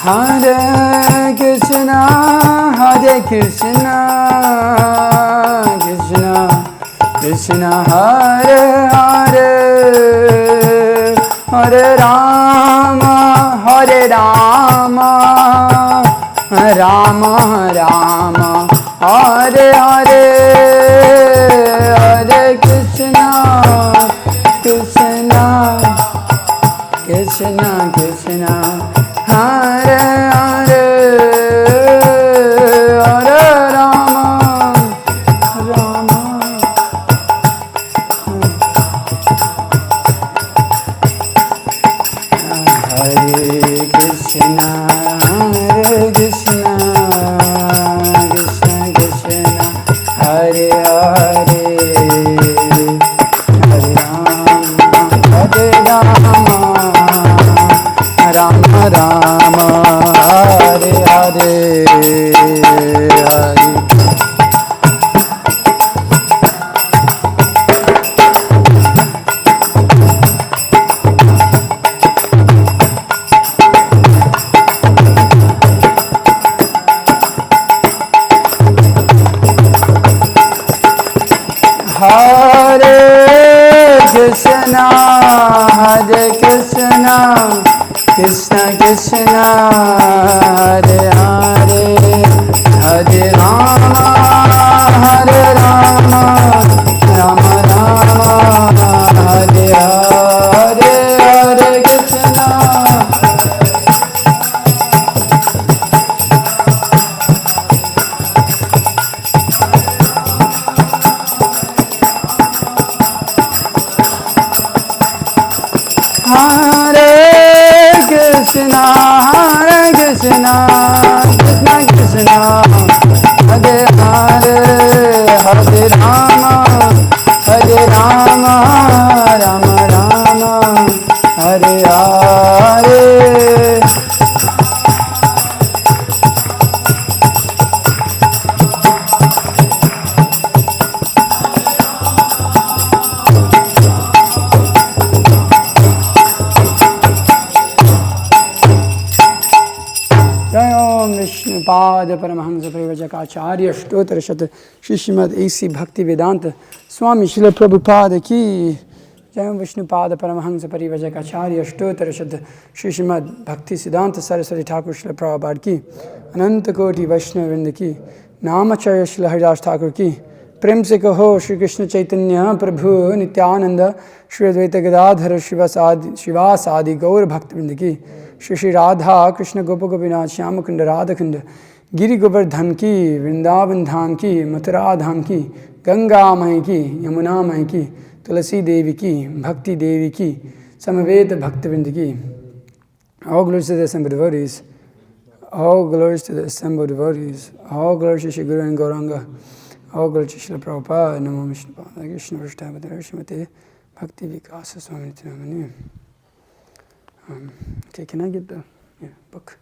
Hare Krishna, Hare Krishna, Krishna Krishna, Hare Hare, Hare Rama, Hare Rama, Rama Rama, Hare Hare, Hare Krishna, Krishna Krishna Krishna, Hare Hare, Hare Rama, Rama. Hare Krishna, Hare Krishna, Krishna Krishna, Hare Hare, Hare Rama, Hare Rama, Rama Rama, Hare Hare, Hare. Hare Krishna, Hare Krishna, Krishna Krishna, Hare Hare, Hare Rama, Hare Rama, Rama Rama, Hare Hare, Hare Krishna. Hare Krishna, Hare Krishna, Krishna Krishna, Hare Hare, Hare Rama, Hare Rama, Rama Rama, Hare Hare. Vishnupad Paramhans परिव्राजक आचार्य स्तोत्र शत श्रीमद ऐसी भक्ति वेदांत स्वामी श्रील प्रभुपाद की जय। विष्णुपाद परमहंस परिव्राजक आचार्य स्तोत्र शत श्रीमद भक्ति सिद्धांत सरस्वती ठाकुर श्रील प्रभुपाद की अनंत कोटि वैष्णव वृंद की नामाचार्य श्री हरिदास ठाकुर की प्रेम से कहो श्री कृष्ण चैतन्य प्रभु नित्यानंद श्री अद्वैत गदाधर शिवासादि गौर भक्तवृंद की श्री श्री राधा कृष्ण गोप गोपीनाथ श्याम कुंड राधाकुंड गिरि गोवर्धन की वृंदावन धाम की मथुरा धाम की गंगा मई की यमुना मई की तुलसी देवी की भक्ति देवी की समवेत भक्तवृंद की। All glories to the assembled devotees. All glories to the assembled devotees. All glories to Shri Guru and Gauranga. All glories to Srila Prabhupada. Namo Vishnupada Krishna Vrishtabhadra Srimate Bhakti Vikasa Swami Nityanamani. Okay, can I get the book?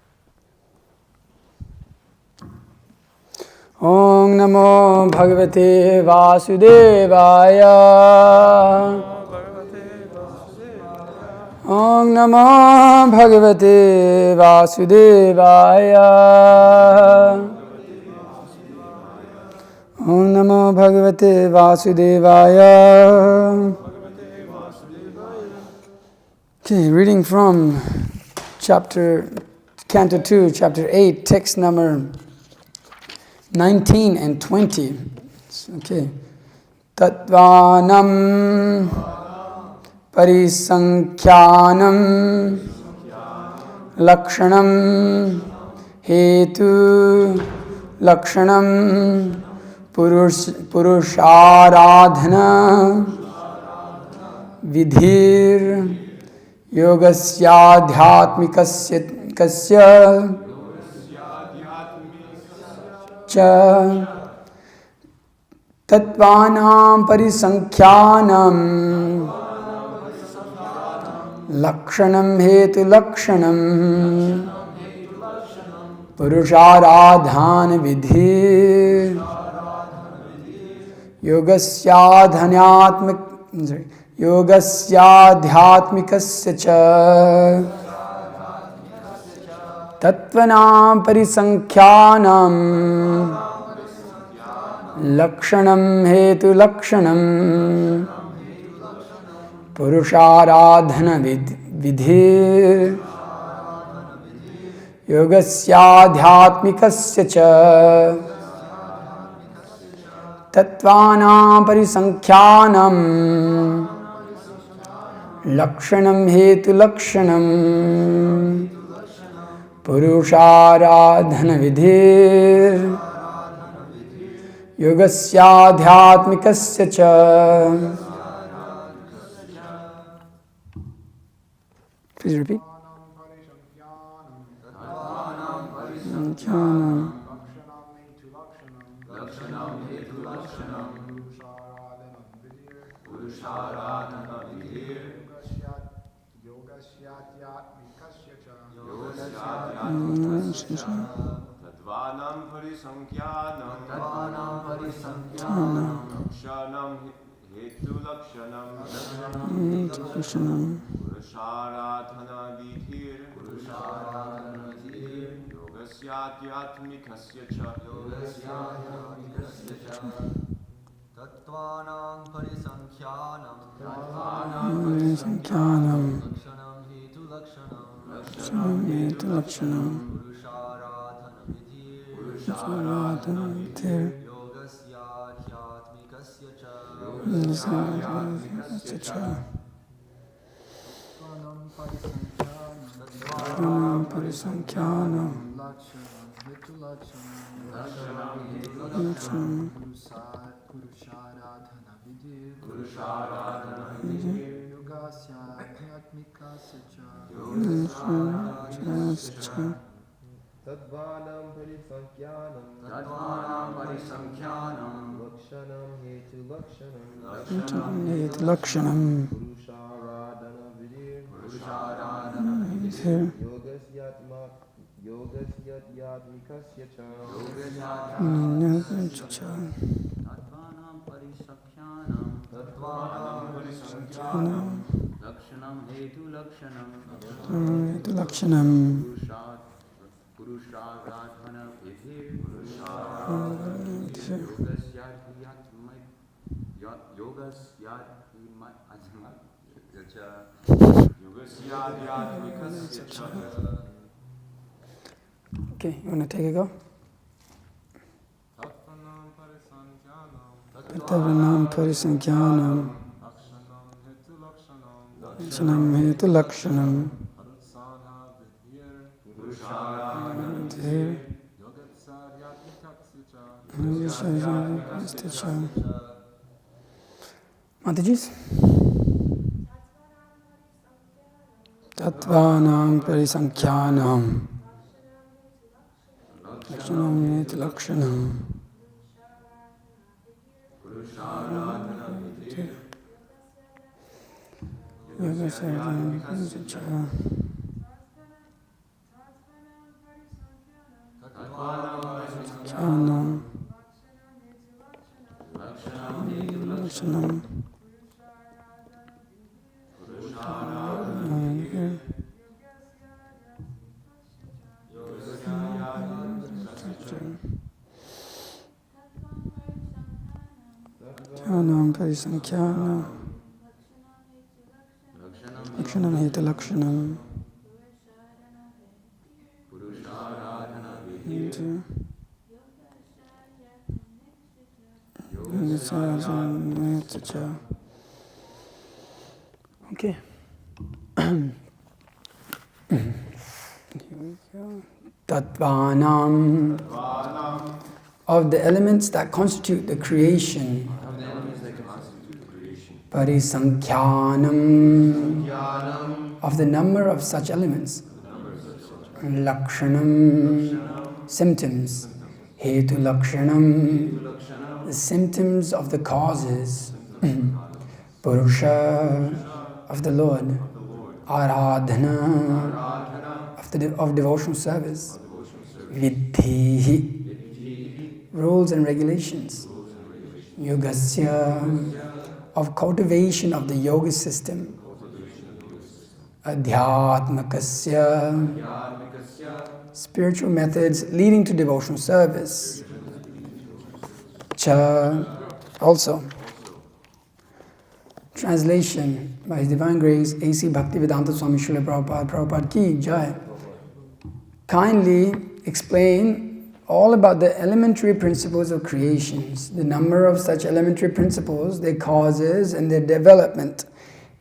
Om Namo Bhagavate Vasudevaya. Om Namo Bhagavate Vasudevaya. Om Namo Bhagavate Vasudevaya. Okay, reading from Canto 2, Chapter 8, text number 19 and 20. Okay. Tattvanam Parisankhyanam Lakshanam Hetu Lakshanam Purusharadhana Vidhir Yogasyadhyatmikasya Cha Tattvanam Parisankhyanam Lakshanam Hetu Lakshanam Purusharadhan Vidhi Yogasyadhyatmikasya Cha Tatvanam parisankhyanam lakshanam hetu lakshanam purusharadhana vidhir yogasyadhyatmikasya cha tatvanam parisankhyanam lakshanam hetu lakshanam purusharadhana vidhir yogasyadhyatmikasya cha. Please repeat. Tadvanam parisankyanam lakshanam hetu lakshanam purusharadhana vidhir yogasyatyatmikasya cha. Tatvanam parisankyanam lakshanam hetu lakshanam purusharadhana vidhir yogasyadhyatmikasya cha. Tatvanam parisankyanam lakshanam hetu lakshanam purusharadhana vidhir yogasyadhyatmikasya cha. Tadvanam parisankyanam lakshanam hetu lakshanam purusharadhana vidhir yogasyadhyatmikasya cha. Tatvanam parisankyanam lakshanam hetu lakshanam purusharadhana vidhir yogasyadhyatmikasya cha. Okay, you want to take a go? Tatvanam parisankyanam lakshanam hetu lakshanam Mataji's? Tatvanam parisankyanam lakshanam hetu lakshanam Tatvanam parisankyanam lakshanam hetu lakshanam Okay. Here we go. Tatvanam, of the elements that constitute the creation. Parisankyanam, of the number of such elements. Lakshanam, symptoms. Hetu lakshanam, the symptoms of the causes. Purusha, of the Lord. Aradhana, of devotional service. Vidhi, rules and regulations. Yogasya, of cultivation of the yoga system. Adhyatmakasya, spiritual methods leading to devotional service. Cha. Also. Translation by His Divine Grace, A.C. Bhaktivedanta Swami Srila Prabhupada, Prabhupada Ki Jai. Kindly explain all about the elementary principles of creations, the number of such elementary principles, their causes and their development,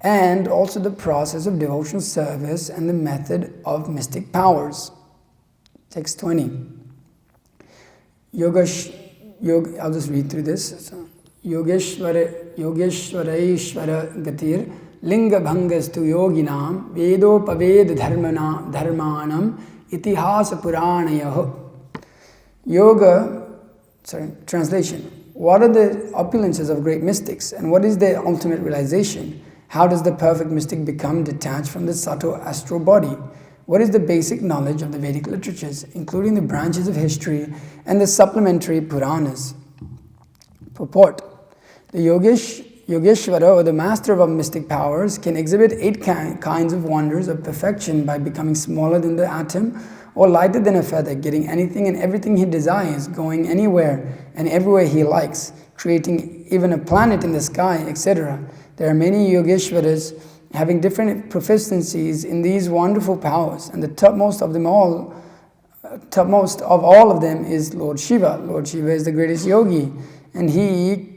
and also the process of devotional service and the method of mystic powers. Text 20. I'll just read through this. Yogeshwara gatir linga bhangastu yoginam vedopaved dharmanam itihasa puranayaho. Translation. What are the opulences of great mystics and what is their ultimate realization? How does the perfect mystic become detached from the subtle astral body? What is the basic knowledge of the Vedic literatures, including the branches of history and the supplementary Puranas? Purport. The Yogeshwara, or the master of mystic powers, can exhibit 8 kinds of wonders of perfection by becoming smaller than the atom or lighter than a feather, getting anything and everything he desires, going anywhere and everywhere he likes, creating even a planet in the sky, etc. There are many Yogeshwaras having different proficiencies in these wonderful powers, and the topmost of all of them is Lord Shiva. Lord Shiva is the greatest yogi, and he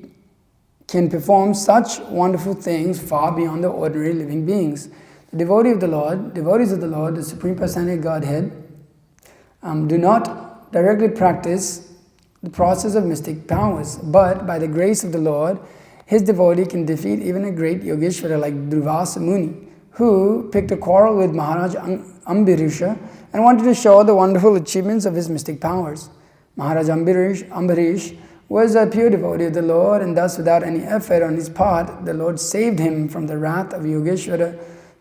can perform such wonderful things far beyond the ordinary living beings. The devotees of the Lord, the Supreme Personality of Godhead, do not directly practice the process of mystic powers, but by the grace of the Lord, his devotee can defeat even a great Yogeshwara like Durvasa Muni, who picked a quarrel with Maharaj Ambarisha and wanted to show the wonderful achievements of his mystic powers. Maharaj Ambarish was a pure devotee of the Lord, and thus without any effort on his part, the Lord saved him from the wrath of Yogeshwara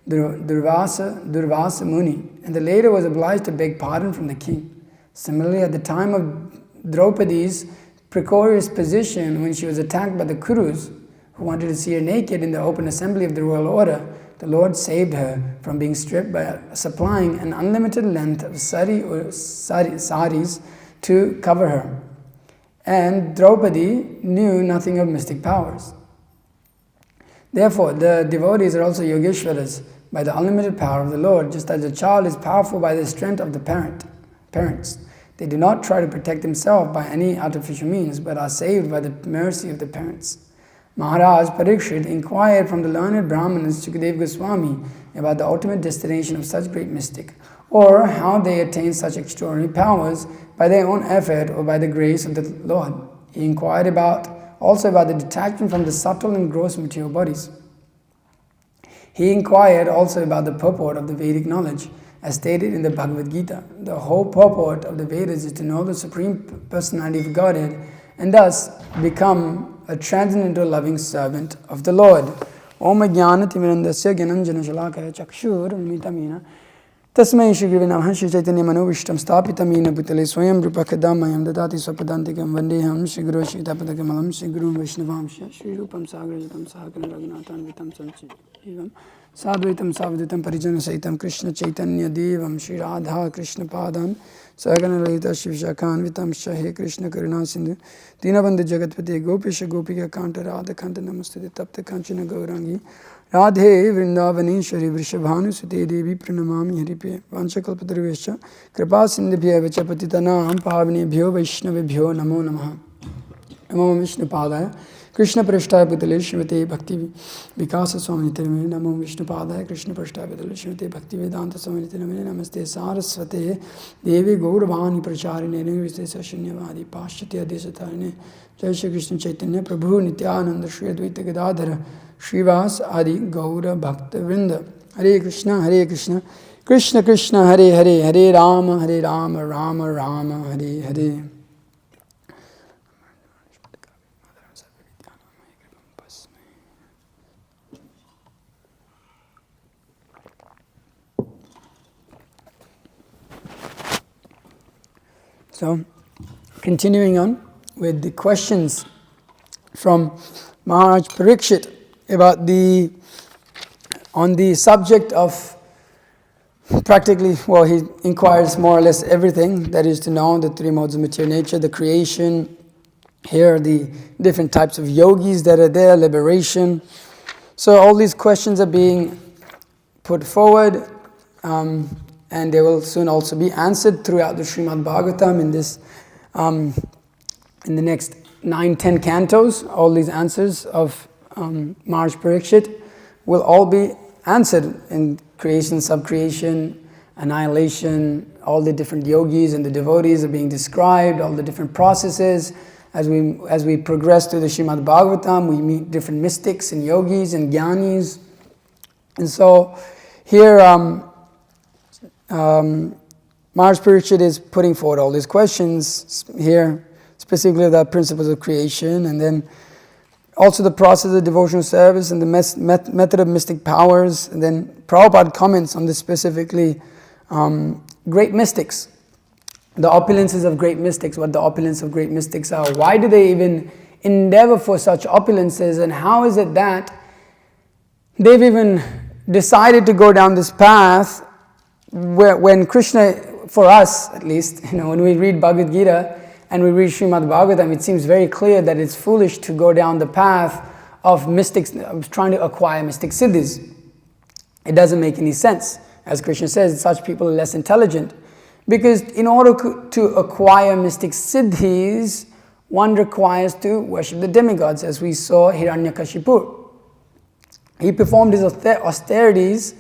Durvasa Muni, and the later was obliged to beg pardon from the king. Similarly, at the time of Draupadi's precarious position when she was attacked by the Kurus, who wanted to see her naked in the open assembly of the royal order, the Lord saved her from being stripped by supplying an unlimited length of saris to cover her. And Draupadi knew nothing of mystic powers. Therefore, the devotees are also Yogeshwaras by the unlimited power of the Lord, just as a child is powerful by the strength of the parents. They do not try to protect themselves by any artificial means, but are saved by the mercy of the parents. Maharaj Parikshit inquired from the learned Brahmanas Sukadeva Goswami about the ultimate destination of such great mystic, or how they attain such extraordinary powers by their own effort or by the grace of the Lord. He inquired also about the detachment from the subtle and gross material bodies. He inquired also about the purport of the Vedic knowledge, as stated in the Bhagavad Gita. The whole purport of the Vedas is to know the Supreme Personality of Godhead and thus become a transcendental loving servant of the Lord. Om Jnana Timirandasya Gyananjana Shalakaya Chakshur Mitamina Tasmai Shri Guruve Namah Shri Chaitanya Manovishtam Stapitamina Bhutale Swayam Rupakadamayam Dadati Swapadantikam Vandeham Shri Guru Shri Tapadakamalam Shri Guru Vaishnavamsha Shri Rupam Sagrajatam Sahakana Raghunathan Vitam Sanchivam Sadvaitam Savadvitam Parijana Saitam Krishna Chaitanya Devam Shri Radha Krishna Padan Sagana Lalita Shivshakhan Vitam Shahe Krishna Karuna Sindhu Dinabandhu Jagatpati Gopisha Gopika Kanta Radha Kanta Namaste Tapta Kanchana Gaurangi Radhe Vrindavaneshwari Vrishabhanu Sute Devi Pranamami Haripe Vanchakalpatarvescha Kripa Sindhibhya Vacha Patitanam Pavanebhyo Vaishnavibhyo Namo Namaha Namo Vishnu Padaya Krishna Prashtaya Bhutale Shrimate Bhakti Vikasa Swami Nityanamane Namo Vishnu Padaya Krishna Prashtaya Bhutale Shrimate Bhakti Vedanta Swami Nityanamane Namaste Saraswate Devi Gauravani Pracharine Nirvise Shunyavadi Paschatya Desatarine Jai Shri Krishna Chaitanya Prabhu Nityananda Shri Advaita Gadadhara Shrivas Adi Gaura Bhakta Vrinda Hare Krishna Krishna Krishna Hare Hare Hare Rama Rama Rama Hare Hare. So, continuing on with the questions from Maharaj Parikshit about on the subject of practically, well, he inquires more or less everything that is to know, the three modes of material nature, the creation, here are the different types of yogis that are there, liberation. So all these questions are being put forward, and they will soon also be answered throughout the Srimad Bhagavatam in this, in the next 9-10 cantos. All these answers of Maharaj Parikshit will all be answered in creation, subcreation, annihilation. All the different yogis and the devotees are being described, all the different processes. As we progress through the Srimad Bhagavatam, we meet different mystics and yogis and jnanis. And so here, Maharaj Parikshit is putting forward all these questions here, specifically the principles of creation, and then also the process of devotional service and the method of mystic powers. And then Prabhupada comments on this specifically, great mystics. The opulences of great mystics, what the opulence of great mystics are. Why do they even endeavor for such opulences, and how is it that they've even decided to go down this path when Krishna, for us at least, when we read Bhagavad Gita and we read Srimad Bhagavatam, it seems very clear that it's foolish to go down the path of mystics, of trying to acquire mystic siddhis. It doesn't make any sense. As Krishna says, such people are less intelligent. Because in order to acquire mystic siddhis, one requires to worship the demigods, as we saw Hiranyakashipu. He performed his austerities,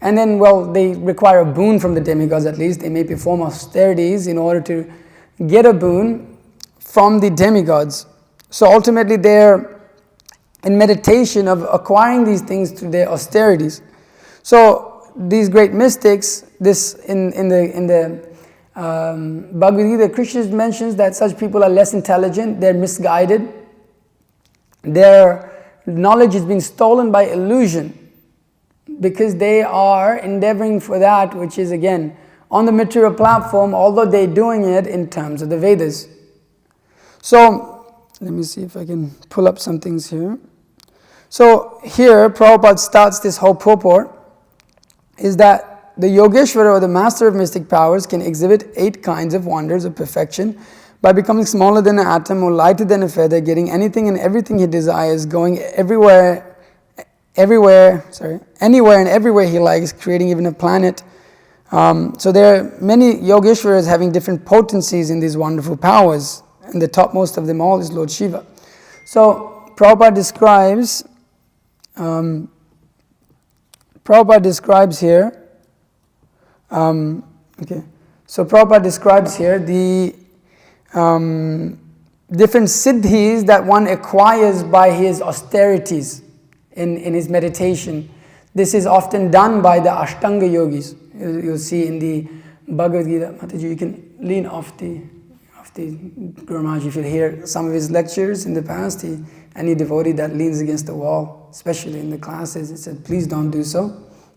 and then, well, they require a boon from the demigods at least. They may perform austerities in order to get a boon from the demigods. So ultimately they're in meditation of acquiring these things through their austerities. So these great mystics, this in the Bhagavad Gita, Krishna mentions that such people are less intelligent, they're misguided, their knowledge is being stolen by illusion, because they are endeavoring for that which is, again, on the material platform, although they're doing it in terms of the Vedas. So let me see if I can pull up some things here. So here Prabhupada starts this whole purport, is that the Yogeshwara, or the master of mystic powers, can exhibit 8 kinds of wonders of perfection by becoming smaller than an atom or lighter than a feather, getting anything and everything he desires, going anywhere and everywhere he likes, creating even a planet. So there are many Yogeshwaras having different potencies in these wonderful powers, and the topmost of them all is Lord Shiva. So Prabhupada describes here. So Prabhupada describes here the different siddhis that one acquires by his austerities in his meditation. This is often done by the Ashtanga yogis. You'll see in the Bhagavad Gita. Mataji, you can lean off the Guru Maharaj. If you hear some of his lectures in the past, any devotee that leans against the wall, especially in the classes, he said, please don't do so.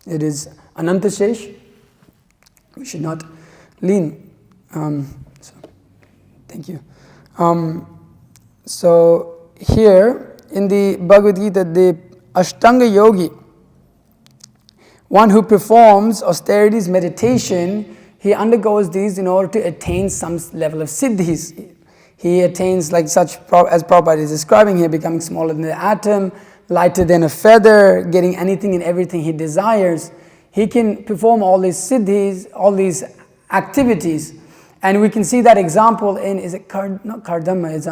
It is Anantashesh. We should not lean. So, thank you. So here in the Bhagavad Gita, the Ashtanga yogi, one who performs austerities, meditation, he undergoes these in order to attain some level of siddhis. He attains, like such, as Prabhupada is describing here, becoming smaller than the atom, lighter than a feather, getting anything and everything he desires. He can perform all these siddhis, all these activities. And we can see that example in, is it not Kardama, it's,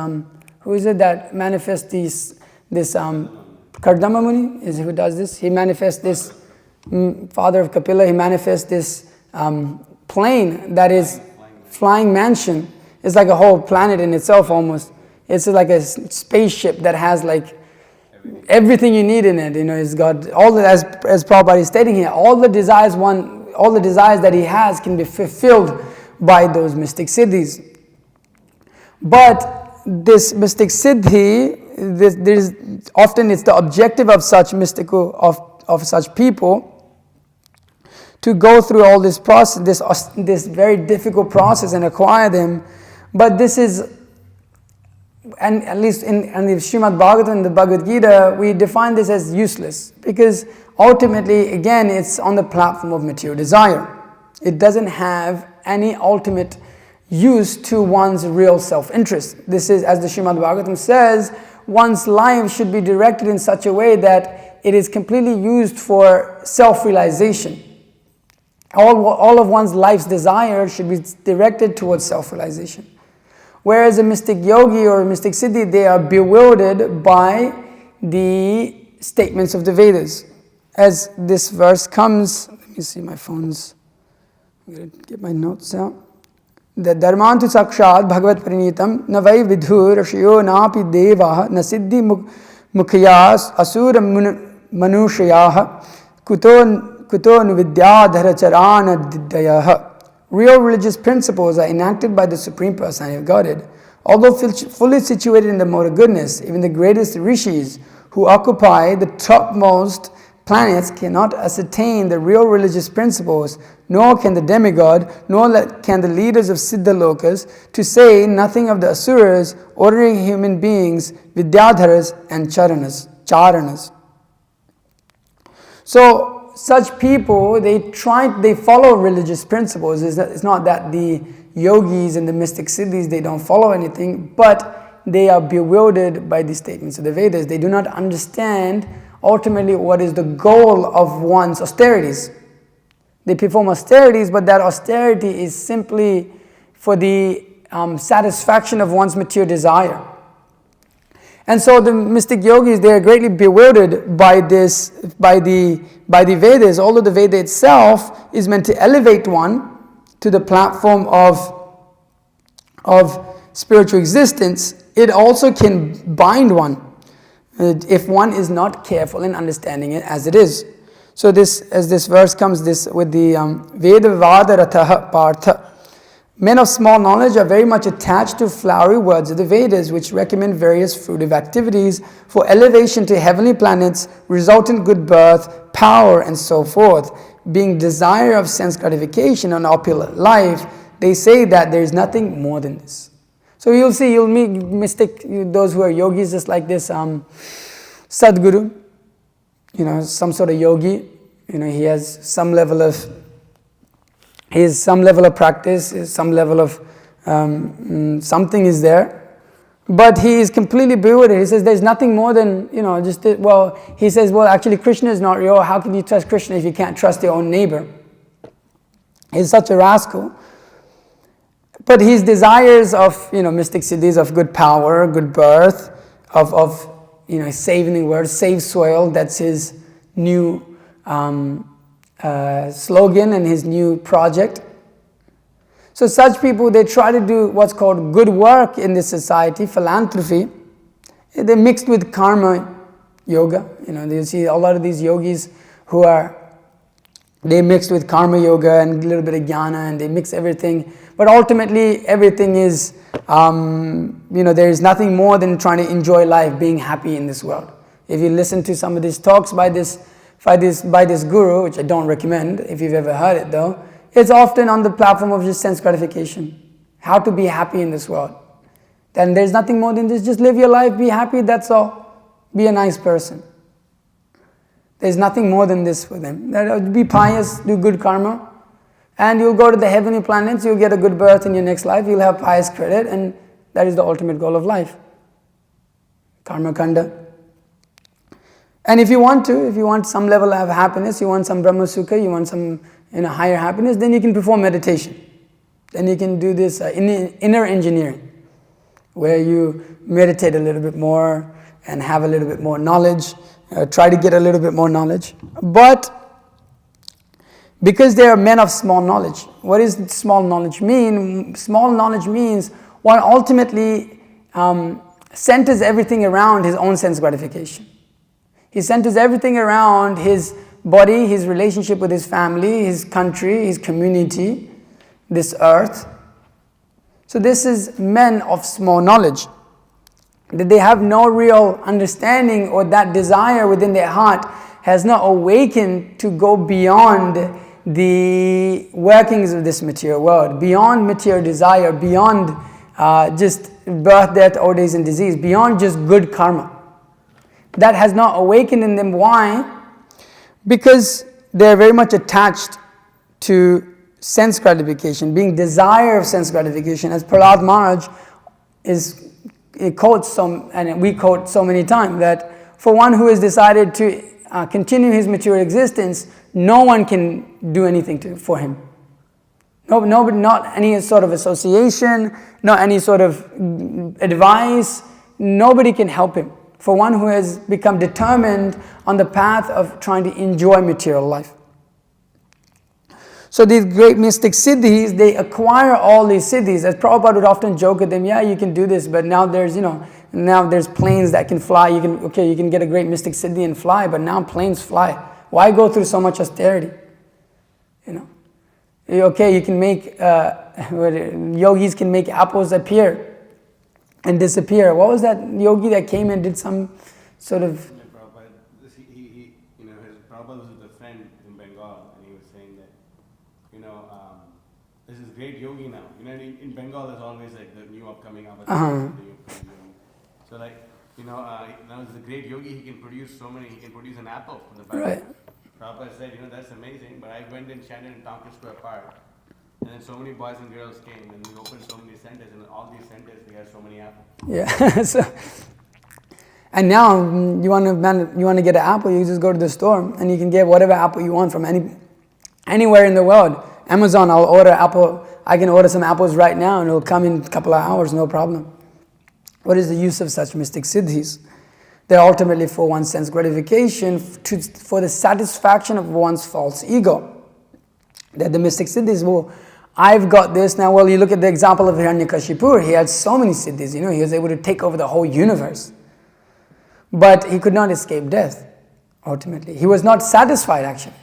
who is it that manifests this Kardama Muni is who does this. He manifests this, father of Kapila, he manifests this plane that is flying mansion. It's like a whole planet in itself almost. It's like a spaceship that has like everything you need in it. It's got all the, as Prabhupada is stating here, all the desires that he has can be fulfilled by those mystic siddhis. But this mystic siddhi, often it's the objective of such mystical, of such people, to go through all this process, this very difficult process and acquire them. But this is, and at least in the Srimad Bhagavatam and the Bhagavad Gita, we define this as useless, because ultimately, again, it's on the platform of material desire. It doesn't have any ultimate use to one's real self-interest. This is, as the Srimad Bhagavatam says, one's life should be directed in such a way that it is completely used for self-realization. All of one's life's desire should be directed towards self-realization. Whereas a mystic yogi or a mystic siddhi, they are bewildered by the statements of the Vedas. As this verse comes, let me see my phone's, I'm going to get my notes out. The dharmantu sakshat bhagavat parinitam na vai vidhur ashiyo napi deva na siddhi mukhayas asura manushayah kuto nuvidyadhara charana diddayah. Real religious principles are enacted by the Supreme Personality of Godhead. Although fully situated in the mode of goodness, even the greatest rishis who occupy the topmost planets cannot ascertain the real religious principles, nor can the demigod, nor can the leaders of Siddha Lokas, to say nothing of the asuras, ordinary human beings, vidyadharas and charanas. So, such people, they follow religious principles. It's not that the yogis and the mystic siddhis, they don't follow anything, but they are bewildered by the statements of the Vedas. They do not understand ultimately what is the goal of one's austerities. They perform austerities, but that austerity is simply for the satisfaction of one's material desire. And so the mystic yogis, they are greatly bewildered by this, by the Vedas. Although the Veda itself is meant to elevate one to the platform of spiritual existence, it also can bind one if one is not careful in understanding it as it is. So this, as this verse comes, this with the Veda Vadaratah Partha. Men of small knowledge are very much attached to flowery words of the Vedas, which recommend various fruitive activities for elevation to heavenly planets, resultant good birth, power, and so forth. Being desire of sense gratification and opulent life, they say that there is nothing more than this. So you'll meet those who are yogis just like this Sadguru, some sort of yogi, he has some level of practice, some level of something is there, but he is completely bewildered. He says there's nothing more than, he says, actually Krishna is not real. How can you trust Krishna if you can't trust your own neighbor? He's such a rascal. But his desires of, mystic siddhis, of good power, good birth, of saving the world, save soil, that's his new slogan and his new project. So such people, they try to do what's called good work in this society, philanthropy. They're mixed with karma yoga. You see a lot of these yogis who they mixed with karma yoga and a little bit of jnana, and they mix everything. But ultimately, everything is, there is nothing more than trying to enjoy life, being happy in this world. If you listen to some of these talks by this guru, which I don't recommend, if you've ever heard it though, it's often on the platform of just sense gratification. How to be happy in this world. Then there's nothing more than this. Just live your life, be happy, that's all. Be a nice person. There's nothing more than this for them. Be pious, do good karma, and you'll go to the heavenly planets, you'll get a good birth in your next life, you'll have pious credit, and that is the ultimate goal of life. Karma kanda. And if you want some level of happiness, you want some Brahma Sukha, you want some higher happiness, then you can perform meditation. Then you can do this inner engineering, where you meditate a little bit more and have a little bit more knowledge, try to get a little bit more knowledge. But because they are men of small knowledge, what does small knowledge mean? Small knowledge means one ultimately centers everything around his own sense gratification. He centers everything around his body, his relationship with his family, his country, his community, this earth. So this is men of small knowledge. That they have no real understanding, or that desire within their heart has not awakened to go beyond the workings of this material world, beyond material desire, beyond just birth, death, old age and disease, beyond just good karma. That has not awakened in them. Why? Because they're very much attached to sense gratification, being desire of sense gratification, as Prahlad Maharaj quotes and we quote so many times, that for one who has decided to continue his material existence, no one can do anything for him. No, not any sort of association, not any sort of advice. Nobody can help him. For one who has become determined on the path of trying to enjoy material life. So these great mystic siddhis, they acquire all these siddhis. As Prabhupada would often joke with them, yeah, you can do this, but now there's planes that can fly. You can get a great mystic siddhi and fly, but now planes fly. Why go through so much austerity? Okay, you can make, yogis can make apples appear and disappear. What was that yogi that came and did some sort of... Prabhupada, Prabhupada was with a friend in Bengal, and he was saying that, this is great yogi now. In Bengal there's always like the new upcoming avatars. So now he's a great yogi, he can produce an apple from the back. Right. Prabhupada said, that's amazing, but I went in Chandan and Tompkins Square Park, and then so many boys and girls came, and we opened so many centers, and all these centers, they had so many apples. Yeah. And now, you want to get an apple, you just go to the store, and you can get whatever apple you want from anywhere in the world. Amazon, I can order some apples right now, and it'll come in a couple of hours, no problem. What is the use of such mystic siddhis? They're ultimately for one's sense gratification, for the satisfaction of one's false ego. That the mystic siddhis, I've got this now. Well, you look at the example of Hiranyakashipu, he had so many siddhis, he was able to take over the whole universe. But he could not escape death, ultimately. He was not satisfied, actually.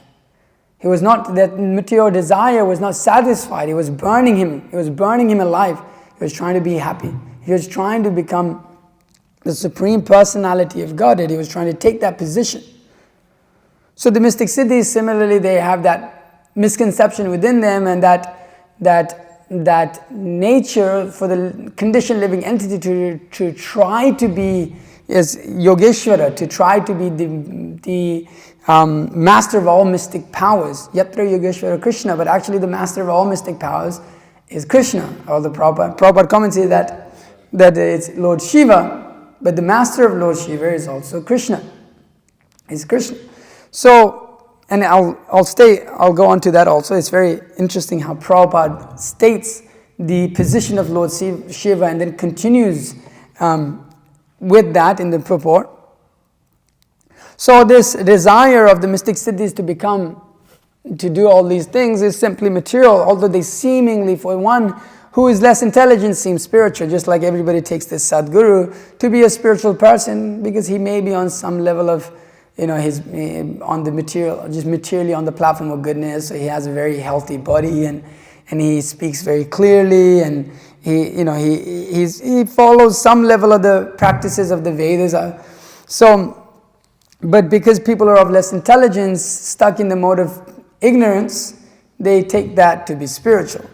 That material desire was not satisfied. It was burning him. It was burning him alive. He was trying to be happy. He was trying to become the Supreme Personality of Godhead. He was trying to take that position. So the mystic siddhis, similarly, they have that misconception within them, and that nature for the conditioned living entity to try to be as Yogeshwara, to try to be the master of all mystic powers. Yatra Yogeshwara Krishna, but actually the master of all mystic powers is Krishna. Or the Prabhupada comments here that it's Lord Shiva, but the master of Lord Shiva is also Krishna. Is Krishna. So, and I'll go on to that also. It's very interesting how Prabhupada states the position of Lord Shiva and then continues with that in the purport. So this desire of the mystic siddhis to do all these things is simply material, although they seemingly, for one who is less intelligent, seem spiritual, just like everybody takes this Sadguru to be a spiritual person because he may be on some level of, he's on the material, just materially on the platform of goodness, so he has a very healthy body and he speaks very clearly, and he follows some level of the practices of the Vedas. But because people are of less intelligence, stuck in the mode of ignorance, they take that to be spiritual.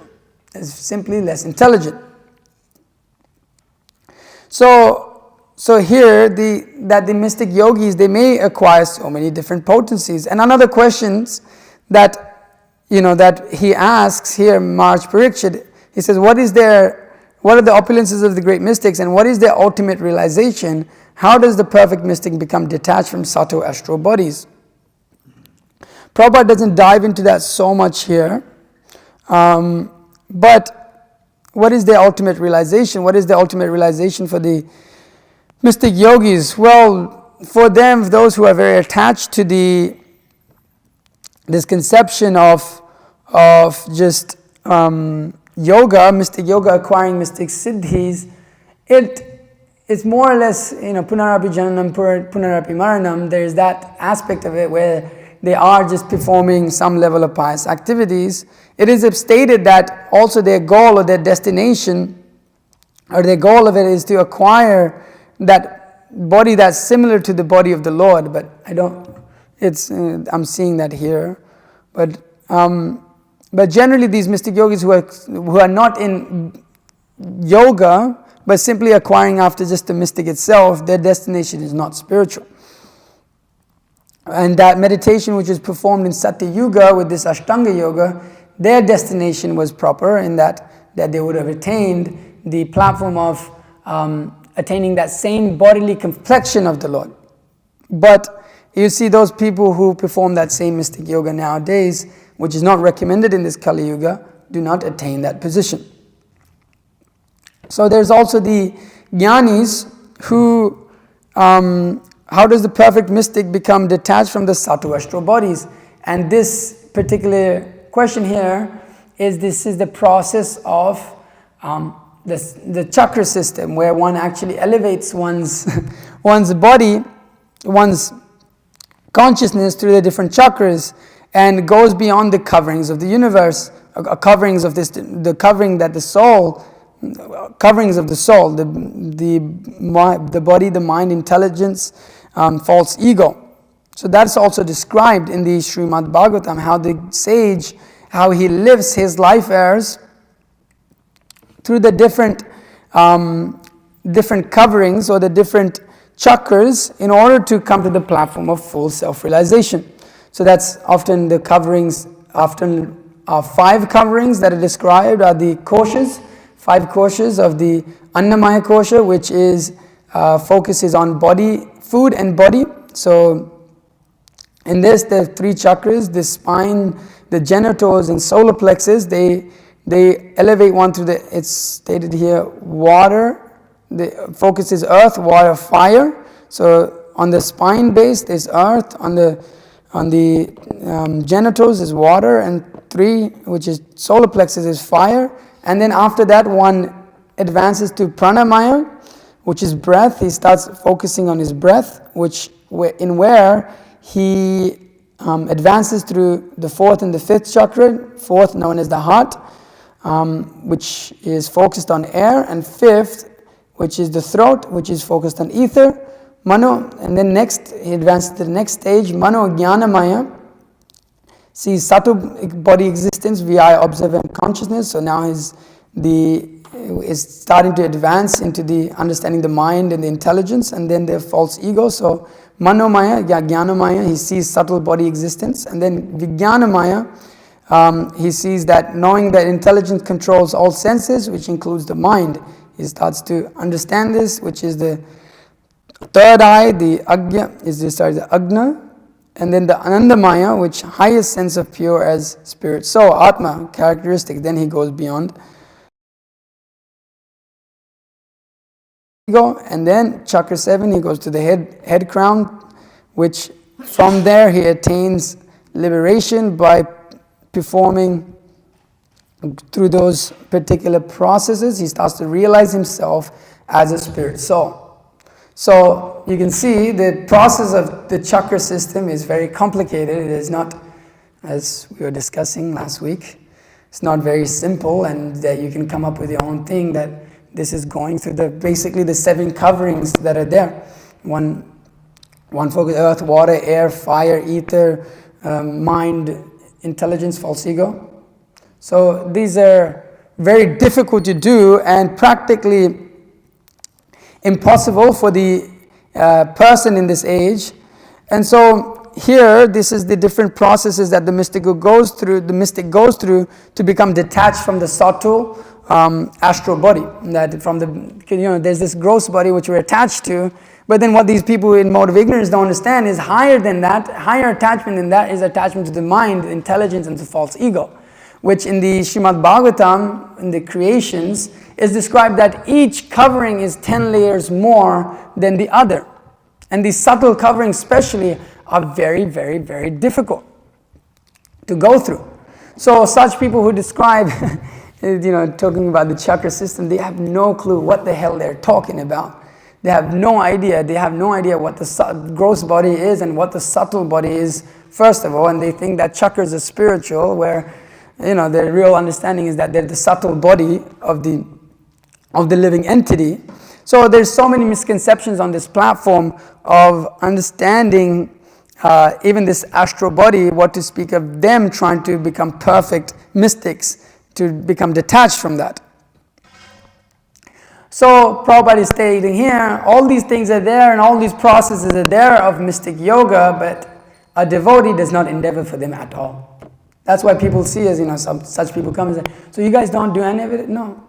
It's simply less intelligent. So here, the mystic yogis, they may acquire so many different potencies. And another questions that he asks here, Maharaj Parikshit, he says, what are the opulences of the great mystics, and what is their ultimate realization? How does the perfect mystic become detached from subtle astral bodies? Prabhupada doesn't dive into that so much here. But what is their ultimate realization? What is the ultimate realization for the mystic yogis? Well, for them, those who are very attached to this conception of just yoga, mystic yoga, acquiring mystic siddhis, it's more or less, punarapi jananam, punarapi maranam. There's that aspect of it where they are just performing some level of pious activities. It is stated that also their goal or their destination or their goal of it is to acquire that body that's similar to the body of the Lord. But I'm seeing that here. But generally these mystic yogis who are not in yoga but simply acquiring after just the mystic itself, their destination is not spiritual. And that meditation which is performed in Satya Yuga with this Ashtanga Yoga, their destination was proper in that they would have attained the platform of attaining that same bodily complexion of the Lord. But you see those people who perform that same mystic yoga nowadays, which is not recommended in this Kali Yuga, do not attain that position. So there's also the jnanis who, how does the perfect mystic become detached from the sattva astral bodies? And this particular question here is, this is the process of the chakra system, where one actually elevates one's body, one's consciousness through the different chakras, and goes beyond the coverings of the universe, coverings of this, the covering that the soul, coverings of the soul, the body, the mind, intelligence, false ego. So that's also described in the Srimad Bhagavatam, how the sage, how he lives his life airs through the different coverings or the different chakras in order to come to the platform of full self-realization. So that's often the coverings, often are 5 coverings that are described, are the koshas, 5 koshas of the Annamaya kosha, which is focuses on body, food and body. So in this, there are 3 chakras, the spine, the genitals and solar plexus. They elevate one through the, it's stated here, water. The focus is earth, water, fire. So on the spine base is earth, on the genitals is water, and 3, which is solar plexus, is fire. And then after that, one advances to pranamaya, which is breath. He starts focusing on his breath, where he advances through the 4th and the 5th chakra. 4th known as the heart, which is focused on air, and 5th, which is the throat, which is focused on ether, mano. And then next, he advances to the next stage, mano jnanamaya, sees subtle body existence via observant consciousness. So now is starting to advance into the understanding the mind and the intelligence, and then the false ego. So manomaya, jnanamaya, he sees subtle body existence, and then vijnanamaya, he sees that knowing that intelligence controls all senses, which includes the mind. He starts to understand this, which is the 3rd eye, the agya, the agna, and then the anandamaya, which highest sense of pure as spirit. So atma, characteristic, then he goes beyond ego, and then chakra 7, he goes to the head crown, which from there he attains liberation by performing through those particular processes. He starts to realize himself as a spirit soul. So you can see the process of the chakra system is very complicated. It is not, as we were discussing last week, it's not very simple, and that you can come up with your own thing, that this is going through basically the 7 coverings that are there. One focus: earth, water, air, fire, ether, mind, intelligence, false ego. So these are very difficult to do and practically impossible for the person in this age. And so here, this is the different processes that the mystic goes through to become detached from the subtle astral body. That from there's this gross body which we're attached to, but then what these people in mode of ignorance don't understand is higher attachment than that is attachment to the mind, intelligence, and the false ego, which in the Srimad Bhagavatam, in the creations, is described that each covering is 10 layers more than the other. And these subtle coverings especially are very, very, very difficult to go through. So such people who describe, talking about the chakra system, they have no clue what the hell they're talking about. They have no idea. They have no idea what the gross body is and what the subtle body is, first of all, and they think that chakras are spiritual, where the real understanding is that they're the subtle body of the living entity. So there's so many misconceptions on this platform of understanding even this astral body, what to speak of them trying to become perfect mystics, to become detached from that. So Prabhupada is stating here, all these things are there and all these processes are there of mystic yoga, but a devotee does not endeavor for them at all. That's why people see us, such people come and say, so you guys don't do any of it? No.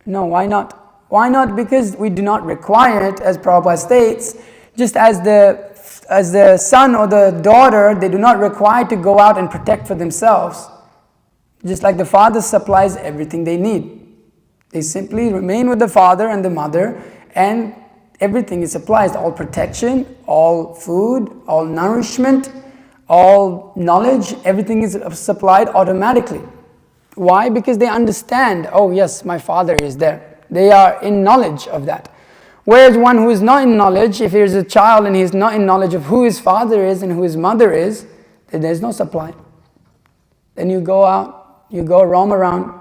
No, why not? Why not? Because we do not require it, as Prabhupada states, just as the son or the daughter, they do not require to go out and protect for themselves. Just like the father supplies everything they need. They simply remain with the father and the mother, and everything is supplied. All protection, all food, all nourishment, all knowledge, everything is supplied automatically. Why? Because they understand, oh yes, my father is there. They are in knowledge of that. Whereas one who is not in knowledge, if he is a child and he is not in knowledge of who his father is and who his mother is, then there is no supply. Then you go out, you go roam around,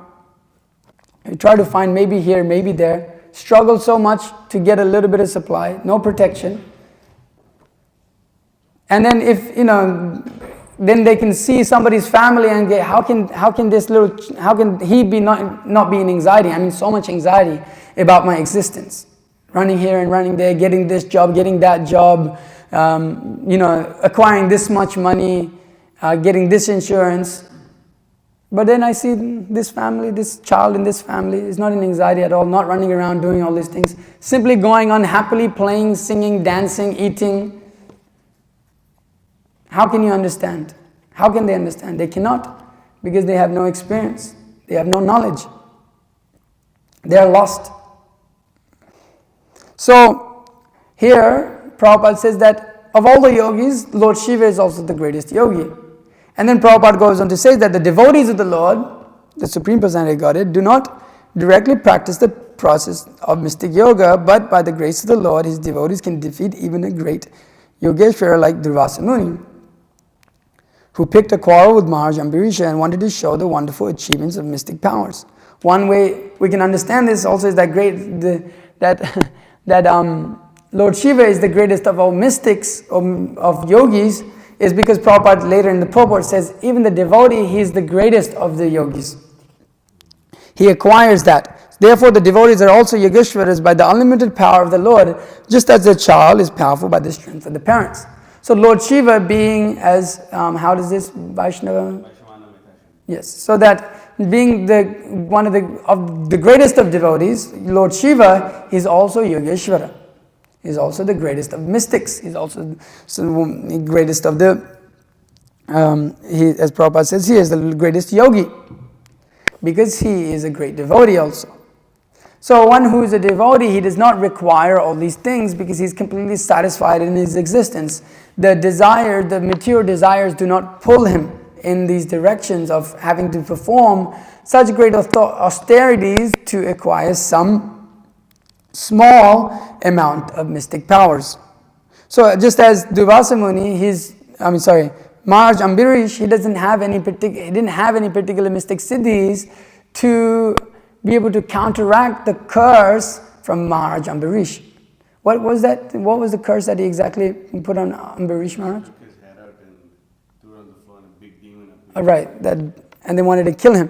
you try to find maybe here, maybe there, struggle so much to get a little bit of supply, no protection. And then then they can see somebody's family and get, how can he be not be in anxiety? I mean, so much anxiety about my existence. Running here and running there, getting this job, getting that job, acquiring this much money, getting this insurance. But then I see this family, this child in this family is not in anxiety at all, not running around doing all these things, simply going on happily playing, singing, dancing, eating. How can you understand? How can they understand? They cannot, because they have no experience. They have no knowledge. They are lost. So, here, Prabhupada says that of all the yogis, Lord Shiva is also the greatest yogi. And then Prabhupada goes on to say that the devotees of the Lord, the Supreme Personality of Godhead, do not directly practice the process of mystic yoga, but by the grace of the Lord, his devotees can defeat even a great Yogeshwara like Durvasa Muni, who picked a quarrel with Maharaj Ambarisha and wanted to show the wonderful achievements of mystic powers. One way we can understand this also is that Lord Shiva is the greatest of all mystics, of yogis, is because Prabhupada later in the purport says, even the devotee, he is the greatest of the yogis. He acquires that. Therefore, the devotees are also Yogeshwaras by the unlimited power of the Lord, just as the child is powerful by the strength of the parents. So Lord Shiva being as, how does this, Vaishnava? Yes, so that being one of the greatest of devotees, Lord Shiva is also Yogeshwara. He's also the greatest of mystics. He's also the greatest of as Prabhupada says, he is the greatest yogi, because he is a great devotee also. So one who is a devotee, he does not require all these things because he's completely satisfied in his existence. The material desires do not pull him in these directions of having to perform such great austerities to acquire some small amount of mystic powers. So just as Durvasa Muni, Maharaj Ambarish, he didn't have any particular mystic siddhis to be able to counteract the curse from Maharaj Ambarish. What was that? What was the curse that he exactly put on Ambarish Maharaj? Took his head out and threw it on the floor, and a big demon appeared. And they wanted to kill him.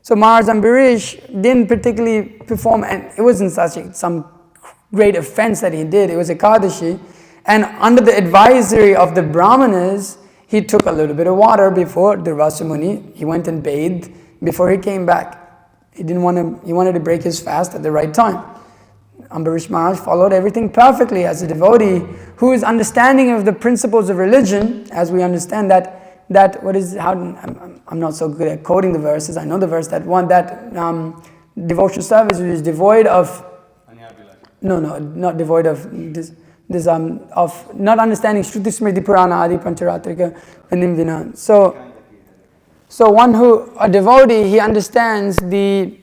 So Maharaj Ambarish didn't particularly perform, and it wasn't some great offense that he did. It was Ekadashi, and under the advisory of the Brahmanas, he took a little bit of water before Durvasa Muni. He went and bathed before he came back. He wanted to break his fast at the right time. Ambarish Maharaj followed everything perfectly as a devotee who is understanding of the principles of religion, as we understand I'm not so good at quoting the verses. I know the verse devotional service which is devoid of not devoid of of not understanding Shruti Smriti Purana Adi Pancharatrika Vinimvina. So a devotee, he understands the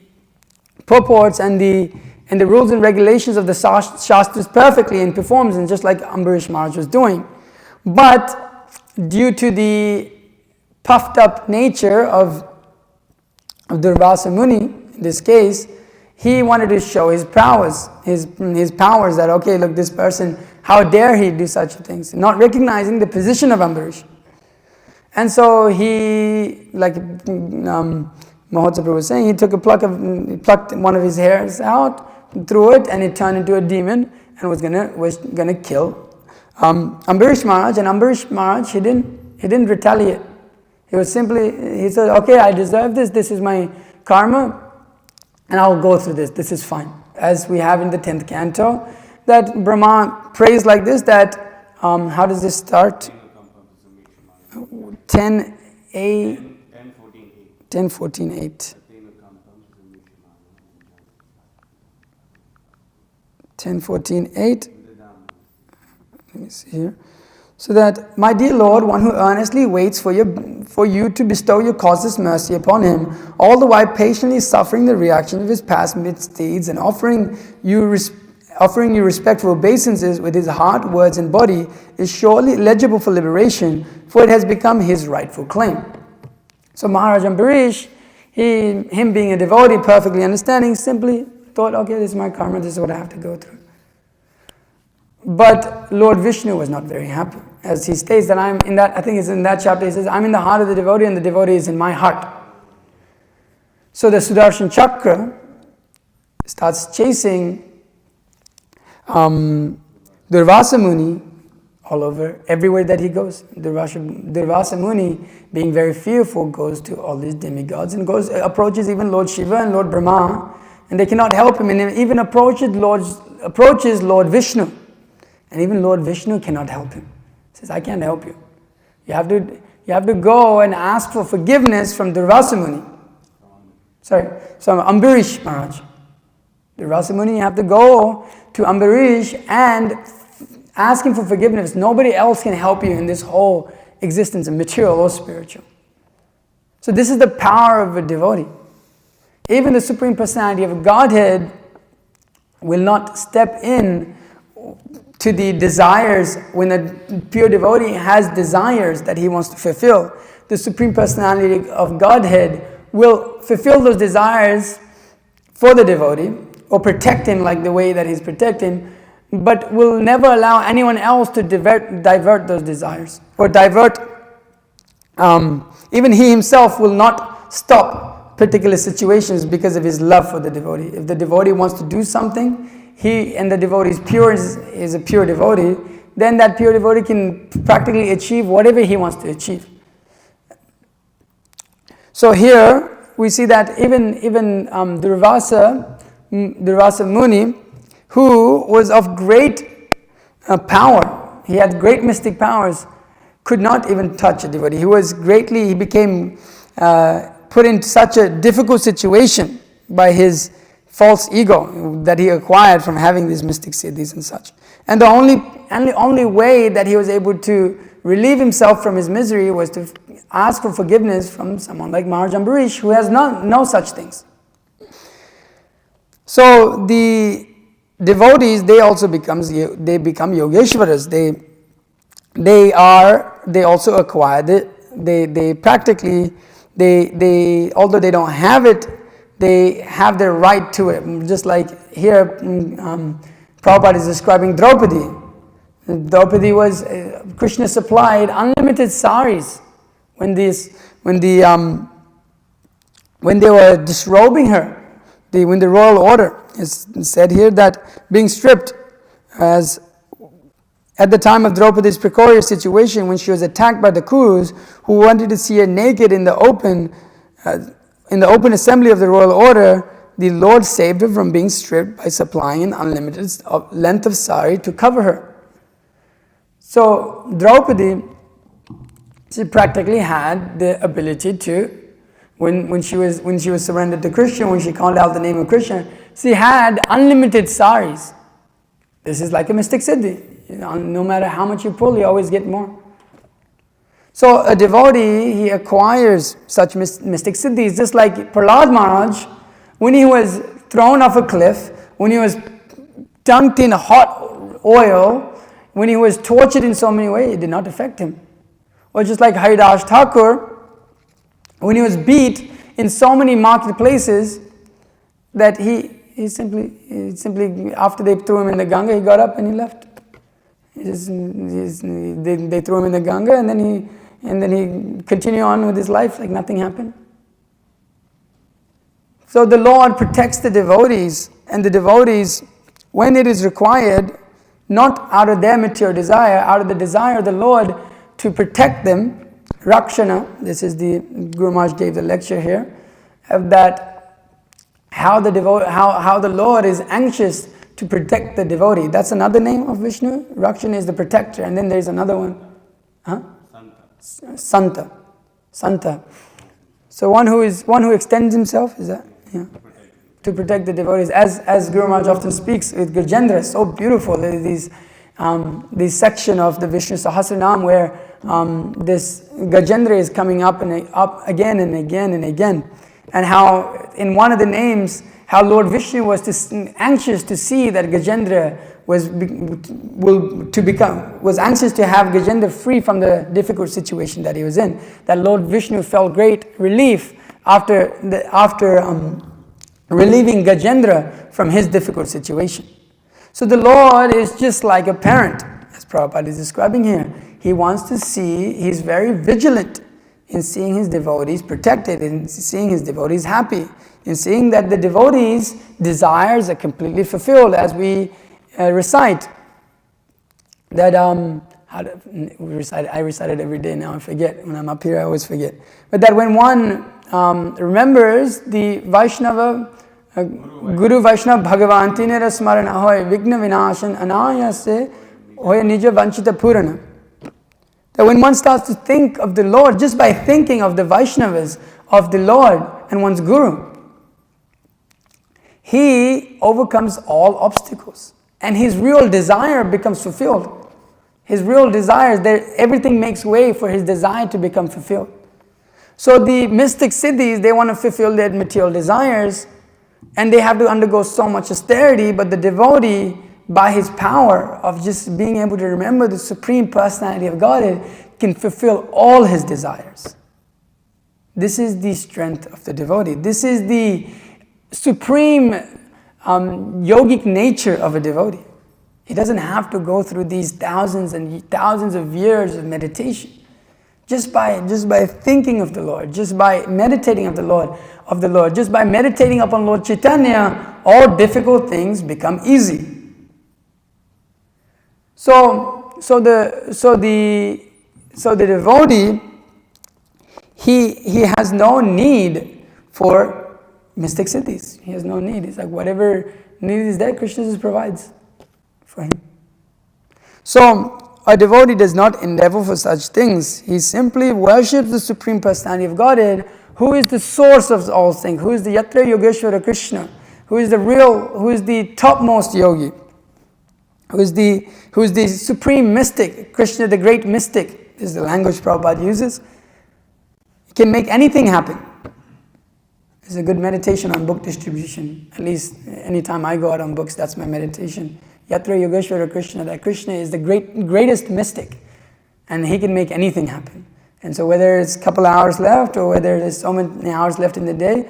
purports and the rules and regulations of the Shastras perfectly and performs them just like Ambarish Maharaj was doing. But due to the puffed up nature of Durvasa Muni, in this case, he wanted to show his powers, his powers that, okay, look, this person, how dare he do such things, not recognizing the position of Ambarish. And so he, like Mahotsa Prabhu was saying, he plucked one of his hairs out, threw it, and it turned into a demon and was gonna kill Ambarish Maharaj. And Ambarish Maharaj, he didn't retaliate. He said, okay, I deserve this is my karma, and I'll go through this is fine. As we have in the 10th canto, that Brahma prays like this, that, how does this start? 10, 14, 8. 10, 14, 8. Let me see here. So that, my dear Lord, one who earnestly waits for you to bestow your causeless mercy upon him, all the while patiently suffering the reaction of his past misdeeds and offering you respectful obeisances with his heart, words and body, is surely eligible for liberation, for it has become his rightful claim. So Maharaj Ambarish, him being a devotee, perfectly understanding, simply thought, okay, this is my karma, this is what I have to go through. But Lord Vishnu was not very happy. As he states that I think it's in that chapter, he says, I'm in the heart of the devotee and the devotee is in my heart. So the Sudarshan Chakra starts chasing Durvasa Muni all over, everywhere that he goes. Durvasa Muni, being very fearful, goes to all these demigods and approaches even Lord Shiva and Lord Brahma, and they cannot help him, and even approaches Lord Vishnu. And even Lord Vishnu cannot help him. He says, I can't help you. You have to go and ask for forgiveness from Durvasa Muni. So Ambarish Maharaj. Durvasa Muni, you have to go to Ambarish and ask him for forgiveness. Nobody else can help you in this whole existence, material or spiritual. So this is the power of a devotee. Even the Supreme Personality of Godhead will not step in to the desires. When a pure devotee has desires that he wants to fulfill, the Supreme Personality of Godhead will fulfill those desires for the devotee, or protect him like the way that he's protecting, but will never allow anyone else to divert those desires, or even he himself will not stop particular situations because of his love for the devotee. If the devotee wants to do something, and the devotee is a pure devotee, then that pure devotee can practically achieve whatever he wants to achieve. So here we see that even Durvasa Muni, who was of great power, he had great mystic powers, could not even touch a devotee. He became put in such a difficult situation by his false ego that he acquired from having these mystic siddhis and such. And the only way that he was able to relieve himself from his misery was to ask for forgiveness from someone like Maharaj Ambarish, who has no such things. So the devotees, they become Yogeshwaras. They also acquire they practically, although they don't have it, they have their right to it. Just like here, Prabhupada is describing Draupadi. Draupadi was, Krishna supplied unlimited saris when they were disrobing her, when the royal order is said here that being stripped, as at the time of Draupadi's precarious situation when she was attacked by the Kurus who wanted to see her naked in the open assembly of the royal order, the Lord saved her from being stripped by supplying an unlimited length of sari to cover her. So Draupadi, she practically had the ability to, when she was surrendered to Krishna, when she called out the name of Krishna, she had unlimited saris. This is like a mystic siddhi. No matter how much you pull, you always get more. So a devotee, he acquires such mystic siddhis, just like Prahlad Maharaj, when he was thrown off a cliff, when he was dunked in hot oil, when he was tortured in so many ways, it did not affect him. Or just like Haridas Thakur, when he was beat in so many marketplaces, that he simply, after they threw him in the Ganga, he got up and he left. They threw him in the Ganga, and then he continued on with his life like nothing happened. So the Lord protects the devotees, and the devotees, when it is required, not out of their material desire, out of the desire of the Lord to protect them, Rakshana, this is the Guru Maharaj gave the lecture here, of that how the Lord is anxious to protect the devotee. That's another name of Vishnu. Rakshana is the protector, and then there's another one. Huh? Santa. Santa. So one who extends himself, is that? Yeah. To protect the devotees. As Guru Maharaj often speaks with Gajendra, so beautiful. This section of the Vishnu Sahasranam where this Gajendra is coming up and up again and again and again. And how in one of the names, how Lord Vishnu was anxious to see that Gajendra was anxious to have Gajendra free from the difficult situation that he was in. That Lord Vishnu felt great relief after relieving Gajendra from his difficult situation. So the Lord is just like a parent, as Prabhupada is describing here. He wants to see, he's very vigilant in seeing his devotees protected, in seeing his devotees happy, in seeing that the devotees' desires are completely fulfilled, as we recite. That, I recite it every day now, I forget. When I'm up here, I always forget. But that when one remembers the Vaishnava, Guru Vaishnava Bhagavanti Nera Smarana Hoy Vigna Vinashan Anayase Hoy Nija Vanchita Purana. That when one starts to think of the Lord, just by thinking of the Vaishnavas, of the Lord and one's Guru, he overcomes all obstacles. And his real desire becomes fulfilled. His real desires, everything makes way for his desire to become fulfilled. So the mystic siddhis, they want to fulfill their material desires, and they have to undergo so much austerity, but the devotee, by his power of just being able to remember the Supreme Personality of Godhead, can fulfill all his desires. This is the strength of the devotee. This is the supreme yogic nature of a devotee. He doesn't have to go through these thousands and thousands of years of meditation. Just by thinking of the Lord, just by meditating of the Lord, just by meditating upon Lord Chaitanya, all difficult things become easy. So the devotee, he has no need for mystic siddhis. He has no need. It's like whatever need is there, Krishna just provides for him. So a devotee does not endeavor for such things. He simply worships the Supreme Personality of Godhead, who is the source of all things, who is the Yatra Yogeshwara Krishna, who is the topmost yogi, who is the supreme mystic, Krishna the great mystic, is the language Prabhupada uses. He can make anything happen. It's a good meditation on book distribution. At least anytime I go out on books, that's my meditation. Yatra Yogeshwara Krishna, that Krishna is the greatest mystic, and he can make anything happen. And so whether it's a couple hours left or whether there's so many hours left in the day,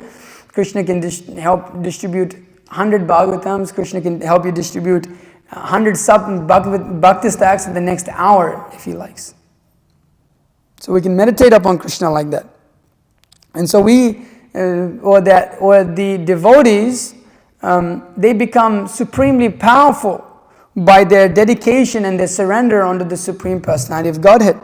Krishna can help distribute 100 Bhagavatams, Krishna can help you distribute 100 Bhakti stacks in the next hour if he likes. So we can meditate upon Krishna like that. And so the devotees, they become supremely powerful by their dedication and their surrender unto the Supreme Personality of Godhead.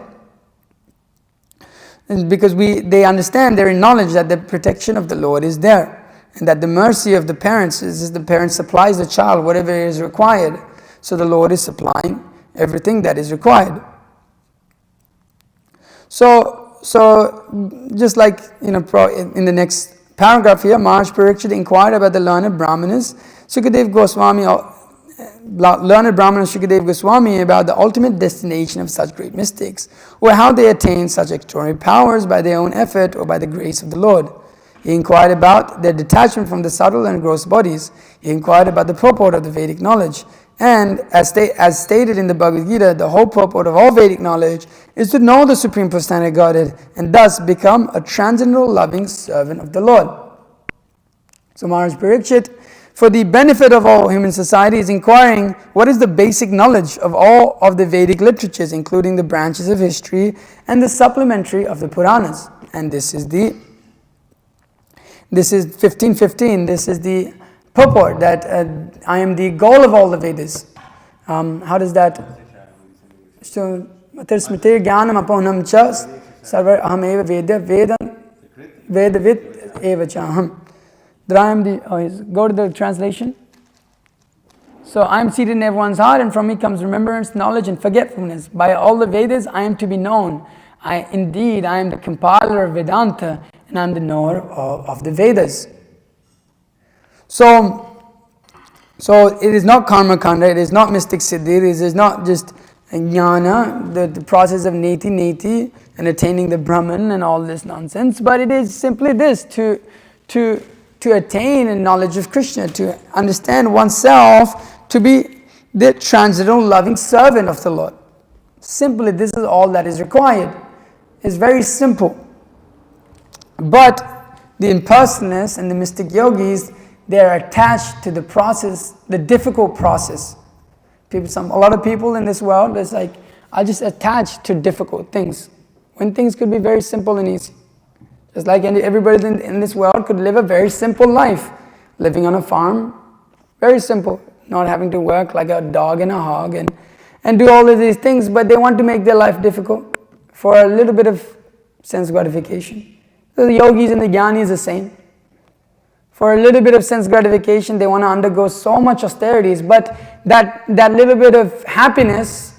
And because they understand, they're in knowledge that the protection of the Lord is there, and that the mercy of the parents is the parent supplies the child whatever is required. So the Lord is supplying everything that is required. So just like in the next paragraph here, Maharaj Parikshit inquired about the learned Brahmanas, Sukadev Goswami about the ultimate destination of such great mystics, or how they attain such extraordinary powers by their own effort or by the grace of the Lord. He inquired about their detachment from the subtle and gross bodies. He inquired about the purport of the Vedic knowledge. And as stated in the Bhagavad Gita, the whole purport of all Vedic knowledge is to know the Supreme Personality of Godhead and thus become a transcendental loving servant of the Lord. So Maharaj Parikshit, for the benefit of all human society, is inquiring what is the basic knowledge of all of the Vedic literatures, including the branches of history and the supplementary of the Puranas. And this is 1515, this is the purport that I am the goal of all the Vedas. How does that? So, Matir Smitir Jnanam Aponam Cha Sarva aham eva Vedavit eva cha aham. Go to the translation. So I am seated in everyone's heart, and from me comes remembrance, knowledge, and forgetfulness. By all the Vedas, I am to be known. I am the compiler of Vedanta, and I am the knower of the Vedas. So it is not karma kanda, it is not mystic siddhi, it is not just jnana, the process of neti, and attaining the Brahman and all this nonsense, but it is simply this, to attain a knowledge of Krishna, to understand oneself to be the transcendental loving servant of the Lord. Simply, this is all that is required. It's very simple. But the impersonalists and the mystic yogis, they are attached to the process, the difficult process. A lot of people in this world is like, I just attach to difficult things, when things could be very simple and easy. Just like everybody in this world could live a very simple life, living on a farm, very simple, not having to work like a dog and a hog and do all of these things, but they want to make their life difficult for a little bit of sense gratification. So the yogis and the jnanis the same. For a little bit of sense gratification, they want to undergo so much austerities, but that little bit of happiness,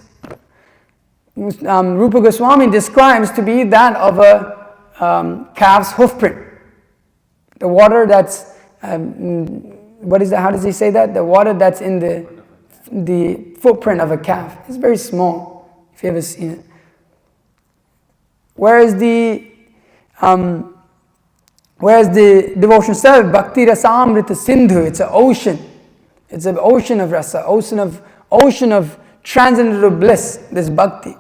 Rupa Goswami describes to be that of a calf's hoof print. The water that's, how does he say that? The water that's in the footprint of a calf. It's very small, if you ever seen it. Whereas the devotional service, Bhakti Rasamrita Sindhu, it's an ocean. It's an ocean of rasa, ocean of transcendental bliss, this bhakti.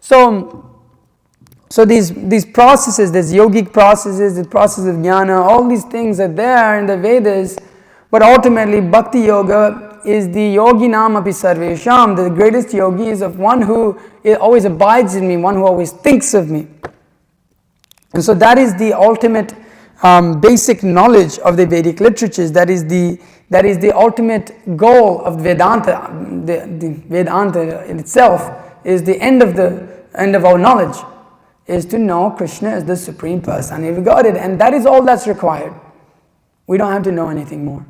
So these processes, these yogic processes, the process of jnana, all these things are there in the Vedas, but ultimately Bhakti Yoga is the yogi nam api sarvesham. The greatest yogi is of one who always abides in me, one who always thinks of me. And so that is the ultimate basic knowledge of the Vedic literatures. That is the ultimate goal of Vedanta. The Vedanta in itself is the end of our knowledge, is to know Krishna as the Supreme Personality of Godhead, and that is all that's required. We don't have to know anything more.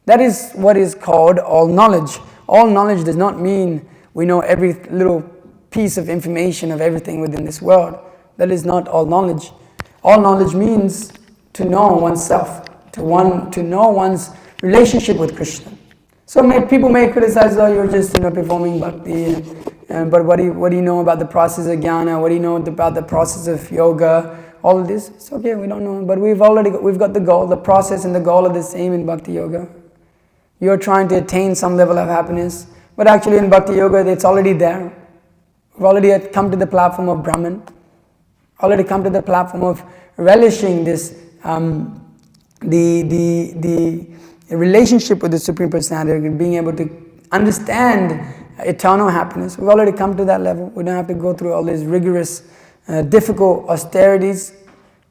That is what is called all knowledge. All knowledge does not mean we know every little piece of information of everything within this world. That is not all knowledge. All knowledge means to know oneself, to know one's relationship with Krishna. So people may criticize, oh, you're just performing bhakti, but what do you know about the process of jnana? What do you know about the process of yoga? All of this, it's okay, we don't know, but we've got the goal. The process and the goal are the same in bhakti yoga. You're trying to attain some level of happiness, but actually in bhakti yoga, it's already there. We've already come to the platform of Brahman, already come to the platform of relishing this, the relationship with the Supreme Personality, being able to understand eternal happiness. We've already come to that level. We don't have to go through all these rigorous, difficult austerities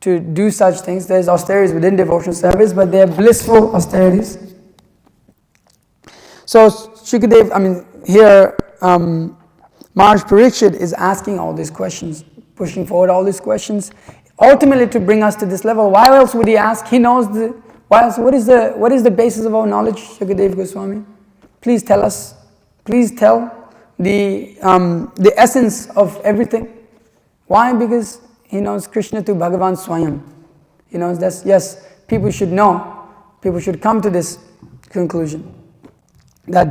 to do such things. There's austerities within devotional service, but they're blissful austerities. So Shukadev, here Maharaj Parikshit is asking all these questions, pushing forward all these questions, ultimately to bring us to this level. Why else would he ask? He knows why else? What is the basis of our knowledge, Shukadev Goswami? Please tell us. Please tell the essence of everything. Why? Because he knows Krishna to Bhagavan Swayam. He knows that, yes, people should know, people should come to this conclusion, that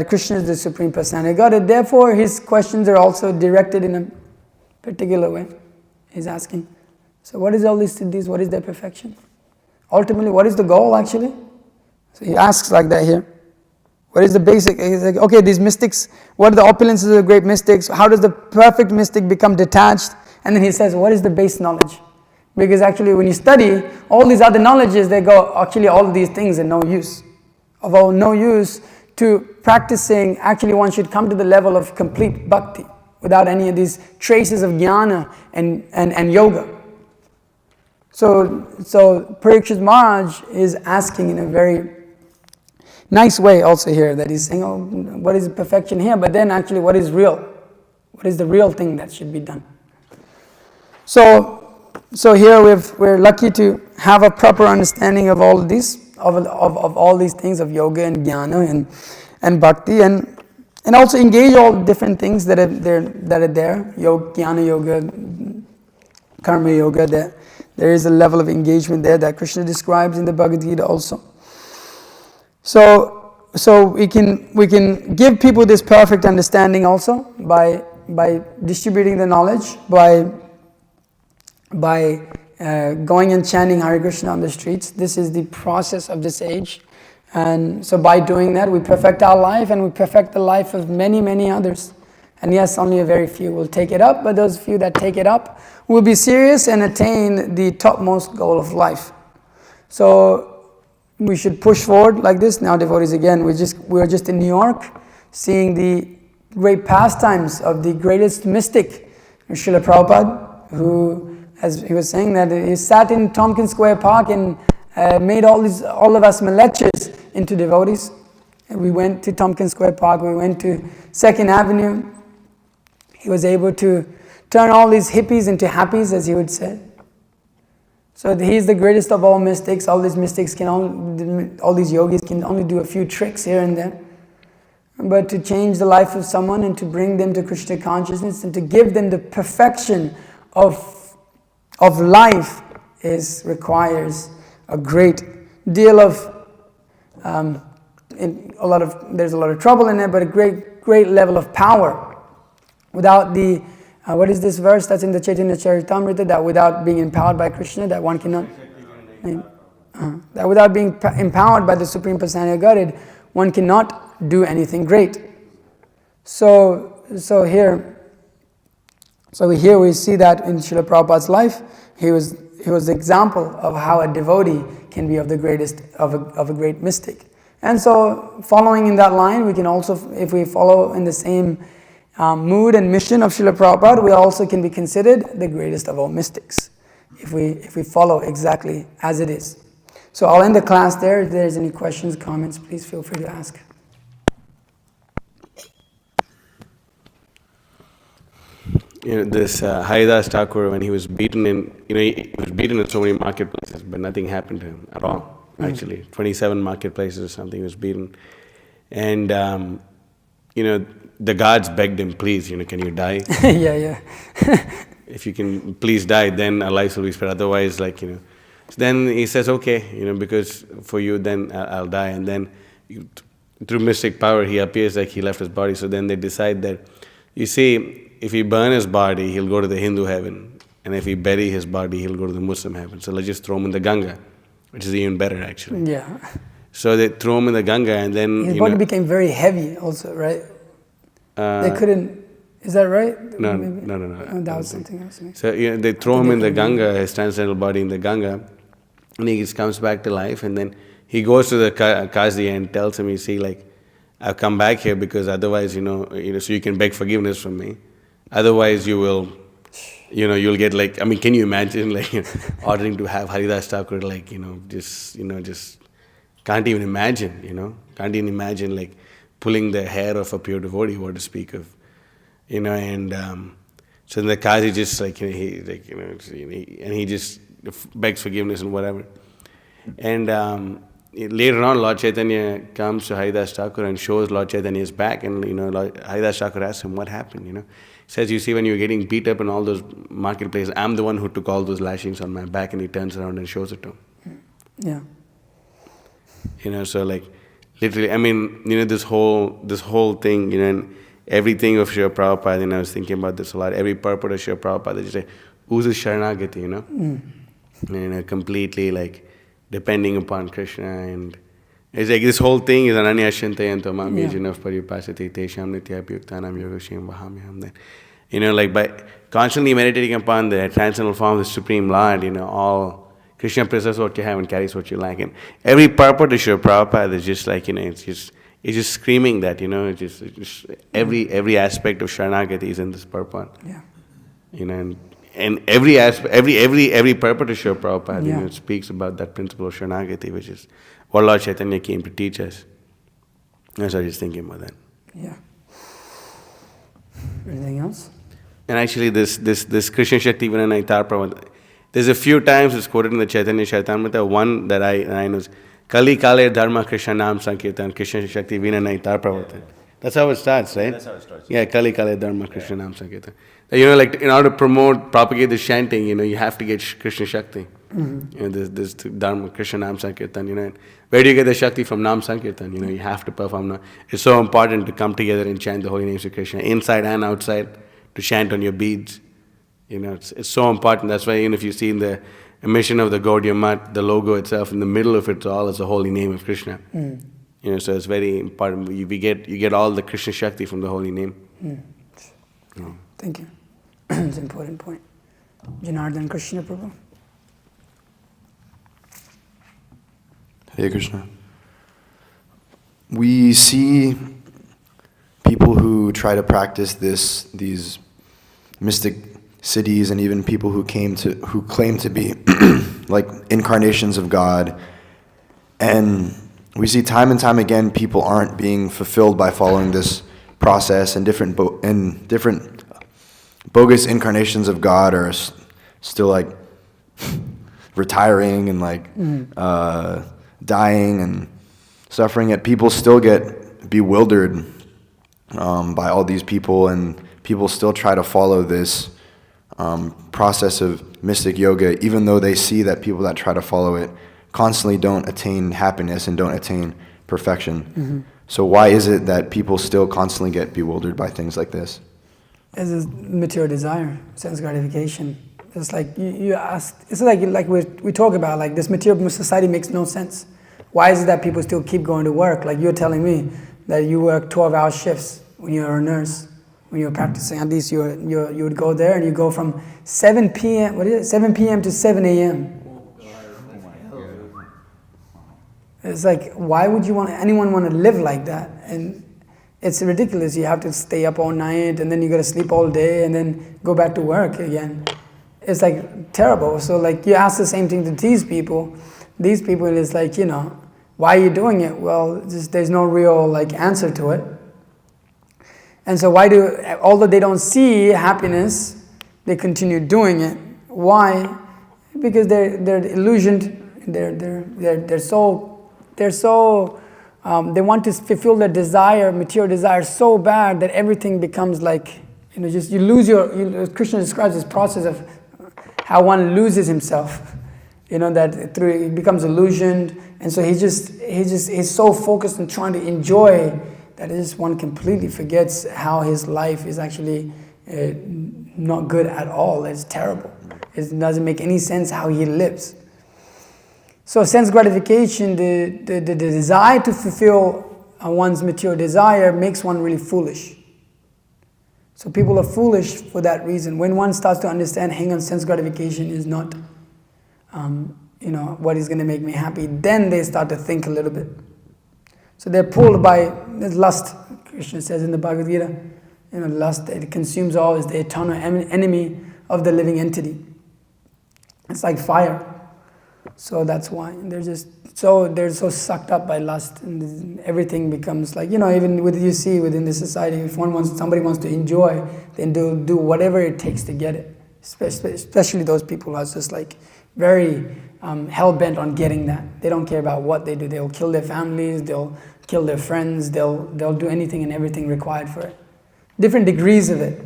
Krishna is the Supreme Personality of Godhead. Therefore, his questions are also directed in a particular way. He's asking, so what is all these siddhis? What is their perfection? Ultimately, what is the goal actually? So he asks like that here. What is the basic? He's like, okay, these mystics, what are the opulences of the great mystics? How does the perfect mystic become detached? And then he says, what is the base knowledge? Because actually when you study all these other knowledges, they go, actually all of these things are no use. Of all no use to practicing, actually one should come to the level of complete bhakti without any of these traces of jnana and yoga. So Parikshit Maharaj is asking in a very nice way also here, that he's saying, oh, what is perfection here? But then actually what is real? What is the real thing that should be done? So here we're lucky to have a proper understanding of all of these, of all these things of yoga and jnana and bhakti, and also engage all different things that are there. Yoga, jnana yoga, karma yoga. There is a level of engagement there that Krishna describes in the Bhagavad Gita also. So we can give people this perfect understanding also by distributing the knowledge, by going and chanting Hare Krishna on the streets. This is the process of this age. And so by doing that, we perfect our life and we perfect the life of many, many others. And yes, only a very few will take it up, but those few that take it up will be serious and attain the topmost goal of life. So we should push forward like this. Now, devotees, again, we are just in New York, seeing the great pastimes of the greatest mystic, Srila Prabhupada, who, as he was saying, that he sat in Tompkins Square Park and made all of us malechas into devotees. And we went to Tompkins Square Park, we went to 2nd Avenue. He was able to turn all these hippies into happies, as he would say. So he's the greatest of all mystics. All these mystics all these yogis can only do a few tricks here and there. But to change the life of someone and to bring them to Krishna consciousness and to give them the perfection of life requires a great deal of there's a lot of trouble in it, but a great level of power. Without the what is this verse that's in the Chaitanya Charitamrita, that without being empowered by Krishna, that one cannot that without being empowered by the Supreme Personality of Godhead, one cannot do anything great. So here we see that in Srila Prabhupada's life, he was the example of how a devotee can be of the greatest of a great mystic. And so, following in that line, we can also, if we follow in the same mood and mission of Srila Prabhupada, we also can be considered the greatest of all mystics, if we follow exactly as it is. So I'll end the class there. If there's any questions, comments, please feel free to ask. This Haridas Thakur, when he was beaten he was beaten in so many marketplaces, but nothing happened to him at all. Actually, 27 marketplaces or something, he was beaten, and the guards begged him, please, can you die? Yeah. If you can please die, then our lives will be spared. Otherwise, So then he says, okay, because for you, then I'll die. And then through mystic power, he appears like he left his body. So then they decide that, you see, if we burn his body, he'll go to the Hindu heaven. And if we bury his body, he'll go to the Muslim heaven. So let's just throw him in the Ganga, which is even better, actually. Yeah. So they throw him in the Ganga, and then his body became very heavy also, right? They couldn't. Is that right? No. Oh, that was something else. Maybe. So they throw him in the Ganga, his transcendental body in the Ganga, and he just comes back to life. And then he goes to the Qazi and tells him, I've come back here because otherwise, so you can beg forgiveness from me. Otherwise, you will, you'll get can you imagine ordering to have Haridas Thakur just can't even imagine, can't even imagine pulling the hair of a pure devotee, what to speak of, and so then the Qazi just and he just begs forgiveness and whatever. And later on, Lord Chaitanya comes to Haridas Thakur and shows Lord Chaitanya's back, and Haridas Thakur asks him what happened. He says, you see, when you're getting beat up in all those marketplaces, I'm the one who took all those lashings on my back. And he turns around and shows it to him. Yeah. So literally, this whole thing, and everything of Srila Prabhupada, I was thinking about this a lot. Every purport of Srila Prabhupada, they just say, who's a Sharanagati, completely depending upon Krishna. And it's this whole thing is Ananya Shantayanto Mamyajanav Paripasati Tesham Nityapyuktanam Yogashim Vahamyam. By constantly meditating upon the transcendental form of the Supreme Lord, all Krishna preserves what you have and carries what you lack. And every purport of Srila Prabhupada is just it's just screaming that, it's just every aspect of Sharanagati is in this purport. Yeah. And every purport of Srila Prabhupada, speaks about that principle of Sharanagati, which is what Lord Chaitanya came to teach us. That's what I was thinking about that. Yeah. Anything else? And actually, this Krishna Shakti Vinay Tar Prabhu, there's a few times it's quoted in the Chaitanya Charitamrita. One that I know is Kali Kale Dharma Krishna Nam Sankirtan Krishna Shakti Vinay Tar Prabhu. That's how it starts, right? That's how it starts. Yeah, Kali Kale Dharma Krishna Nam Sankirtan. You know, like in order to propagate the chanting, you know, you have to get Krishna Shakti. You know, this Dharma Krishna Nam Sankirtan. You know, where do you get the Shakti from? Nam Sankirtan. You know, you have to perform. It's so important to come together and chant the holy names of Krishna, inside and outside, to chant on your beads. You know, it's so important. That's why even if you see in the mission of the Gaudiya Math, the logo itself, in the middle of it all is the holy name of Krishna. You know, so it's very important. You get all the Krishna Shakti from the holy name. Thank you. It's an important point. Janardhan Krishna Prabhu. Hare Krishna. We see people who try to practice these mystic cities, and even people who claim to be like incarnations of God. And we see time and time again people aren't being fulfilled by following this process, and different bogus incarnations of God are still like retiring and like dying and suffering, yet people still get bewildered by all these people, and people still try to follow this process of mystic yoga, even though they see that people that try to follow it constantly don't attain happiness and don't attain perfection. So why is it that people still constantly get bewildered by things like this? It's a material desire, sense gratification. It's like you ask. It's like we talk about, like, this material society makes no sense. Why is it that people still keep going to work? Like you're telling me that you work 12-hour shifts when you're a nurse, when you're practicing. At least you would go there and you go from 7 p.m. What is it? 7 p.m. to 7 a.m. It's like, why would anyone want to live like that? And it's ridiculous. You have to stay up all night, and then you got to sleep all day, and then go back to work again. It's like terrible. So like you ask the same thing to these people. These people is like, you know, why are you doing it? Well, there's no real like answer to it. And so although they don't see happiness, they continue doing it. Why? Because they're illusioned. They're so they want to fulfill their desire, material desire, so bad that everything becomes like, you know, just you lose Krishna describes this process of how one loses himself. You know, that through it becomes illusioned, and so he's so focused on trying to enjoy that one completely forgets how his life is actually not good at all. It's terrible. It doesn't make any sense how he lives. So sense gratification, the desire to fulfill one's material desire makes one really foolish. So people are foolish for that reason. When one starts to understand, hang on, sense gratification is not, you know, what is going to make me happy, then they start to think a little bit. So they're pulled by lust. Krishna says in the Bhagavad Gita, you know, lust, it consumes all, is the eternal enemy of the living entity. It's like fire. So that's why they're so sucked up by lust, and everything becomes like, you know, even you see within the society, if somebody wants to enjoy, then they'll do whatever it takes to get it. Especially those people who are just like very hell-bent on getting that. They don't care about what they do. They'll kill their families, they'll kill their friends, they'll do anything and everything required for it. Different degrees of it,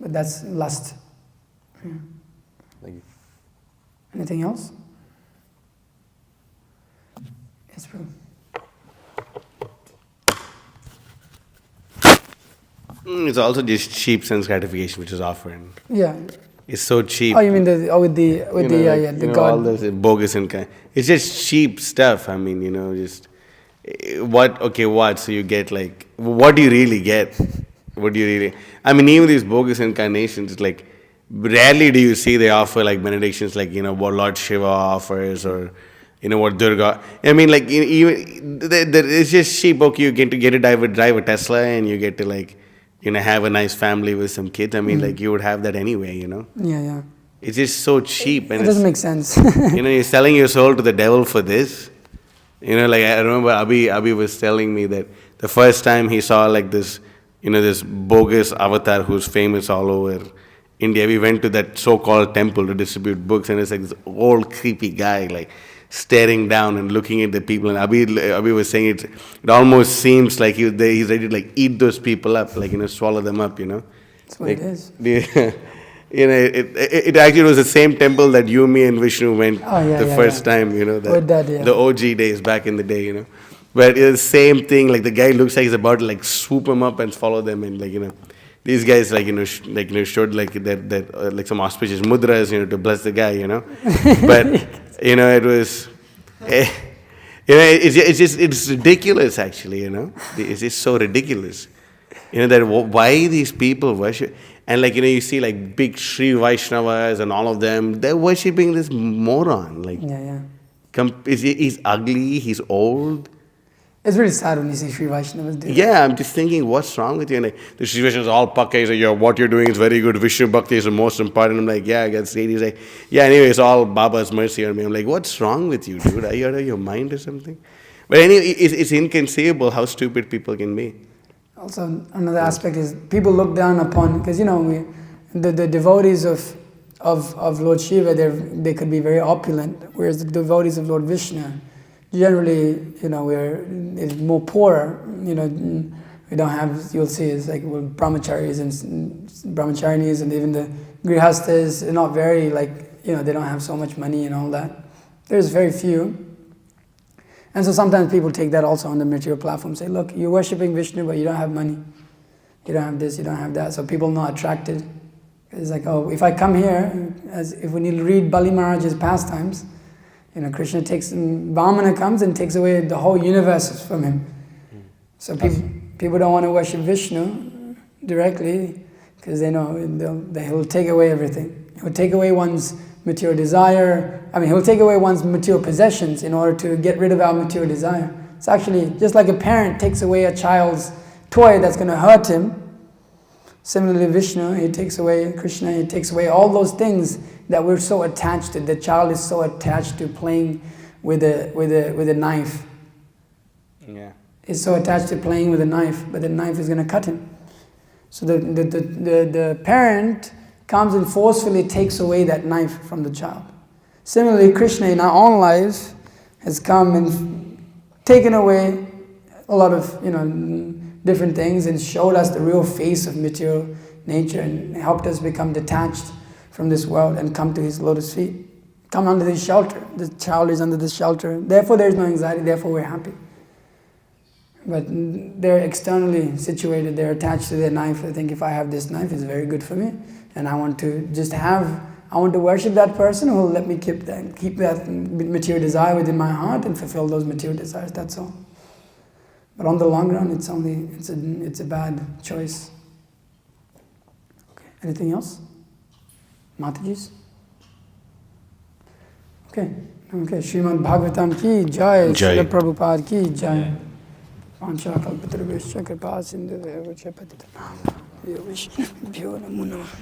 but that's lust. Yeah. Thank you. Anything else? Yes, Prabhu. It's also just cheap sense gratification which is offered. Yeah. It's so cheap. Oh, you mean the God. All this bogus and kind. It's just cheap stuff. I mean, you know, just what? So you get like, what do you really get? What do you really? I mean, even these bogus incarnations, it's like rarely do you see they offer like benedictions, like, you know, what Lord Shiva offers, or you know what Durga. I mean, like, even it's just cheap. Okay, you get to drive a Tesla, and you get to, like, you know, have a nice family with some kids. I mean, like, you would have that anyway, you know. Yeah. It's just so cheap, and it doesn't make sense. You know, you're selling your soul to the devil for this. You know, like I remember Abhi was telling me that the first time he saw like this this bogus avatar who's famous all over India. We went to that so-called temple to distribute books, and it's like this old creepy guy, like staring down and looking at the people. And Abhi was saying it almost seems like he's ready to like eat those people up, like swallow them up. That's what Like, it is. it actually was the same temple that you, me, and Vishnu went the first time. With that, yeah. The OG days back in the day. But it's the same thing. Like the guy looks like he's about to like swoop them up and swallow them, and these guys showed like that like some auspicious mudras to bless the guy. But it was. It's ridiculous actually. It's just so ridiculous. That why these people worship, and you see like big Sri Vaishnavas and all of them, they're worshipping this moron. He's ugly, he's old. It's really sad when you see Sri Vaishnavas do that. Yeah, I'm just thinking, what's wrong with you? And the Sri Vaishnavas all pakka. He's like, what you're doing is very good. Vishnu Bhakti is the most important. I'm like, yeah, I get it. He's like, yeah, anyway, it's all Baba's mercy on me. I'm like, what's wrong with you, dude? Are you out of your mind or something? But anyway, it's inconceivable how stupid people can be. Also, another aspect is people look down upon, because the devotees of Lord Shiva, they could be very opulent, whereas the devotees of Lord Vishnu, generally, we're more poorer. We don't have. You'll see, it's like brahmacharis and brahmacharinis, and even the grihastas are not very they don't have so much money and all that. There's very few. And so sometimes people take that also on the material platform, say, look, you're worshipping Vishnu, but you don't have money. You don't have this, you don't have that. So people are not attracted. It's like, oh, if I come here, if we need to read Bali Maharaj's pastimes, Krishna Vamana comes and takes away the whole universe from him. So people don't want to worship Vishnu directly, because they know he'll take away everything. He'll take away one's material desire. He'll take away one's material possessions in order to get rid of our material desire. It's actually just like a parent takes away a child's toy that's going to hurt him. Similarly, Vishnu, Krishna, he takes away all those things that we're so attached to. The child is so attached to playing with a knife. Yeah. He's so attached to playing with a knife, but the knife is going to cut him. So the parent comes and forcefully takes away that knife from the child. Similarly, Krishna in our own lives has come and taken away a lot of different things and showed us the real face of material nature and helped us become detached from this world and come to his lotus feet. Come under his shelter. The child is under this shelter. Therefore there is no anxiety, therefore we're happy. But they're externally situated, they're attached to their knife. They think if I have this knife, it's very good for me. And I want to worship that person who will let me keep that material desire within my heart and fulfill those material desires, that's all. But on the long run, it's a bad choice. Okay. Anything else? Mataji's? Okay. Srimad Bhagavatam ki jai. Jai. Srila Prabhupada ki jai. Pancha kalpatarvishya kripa sindhu veva chapatita. Vishnu namo namaha.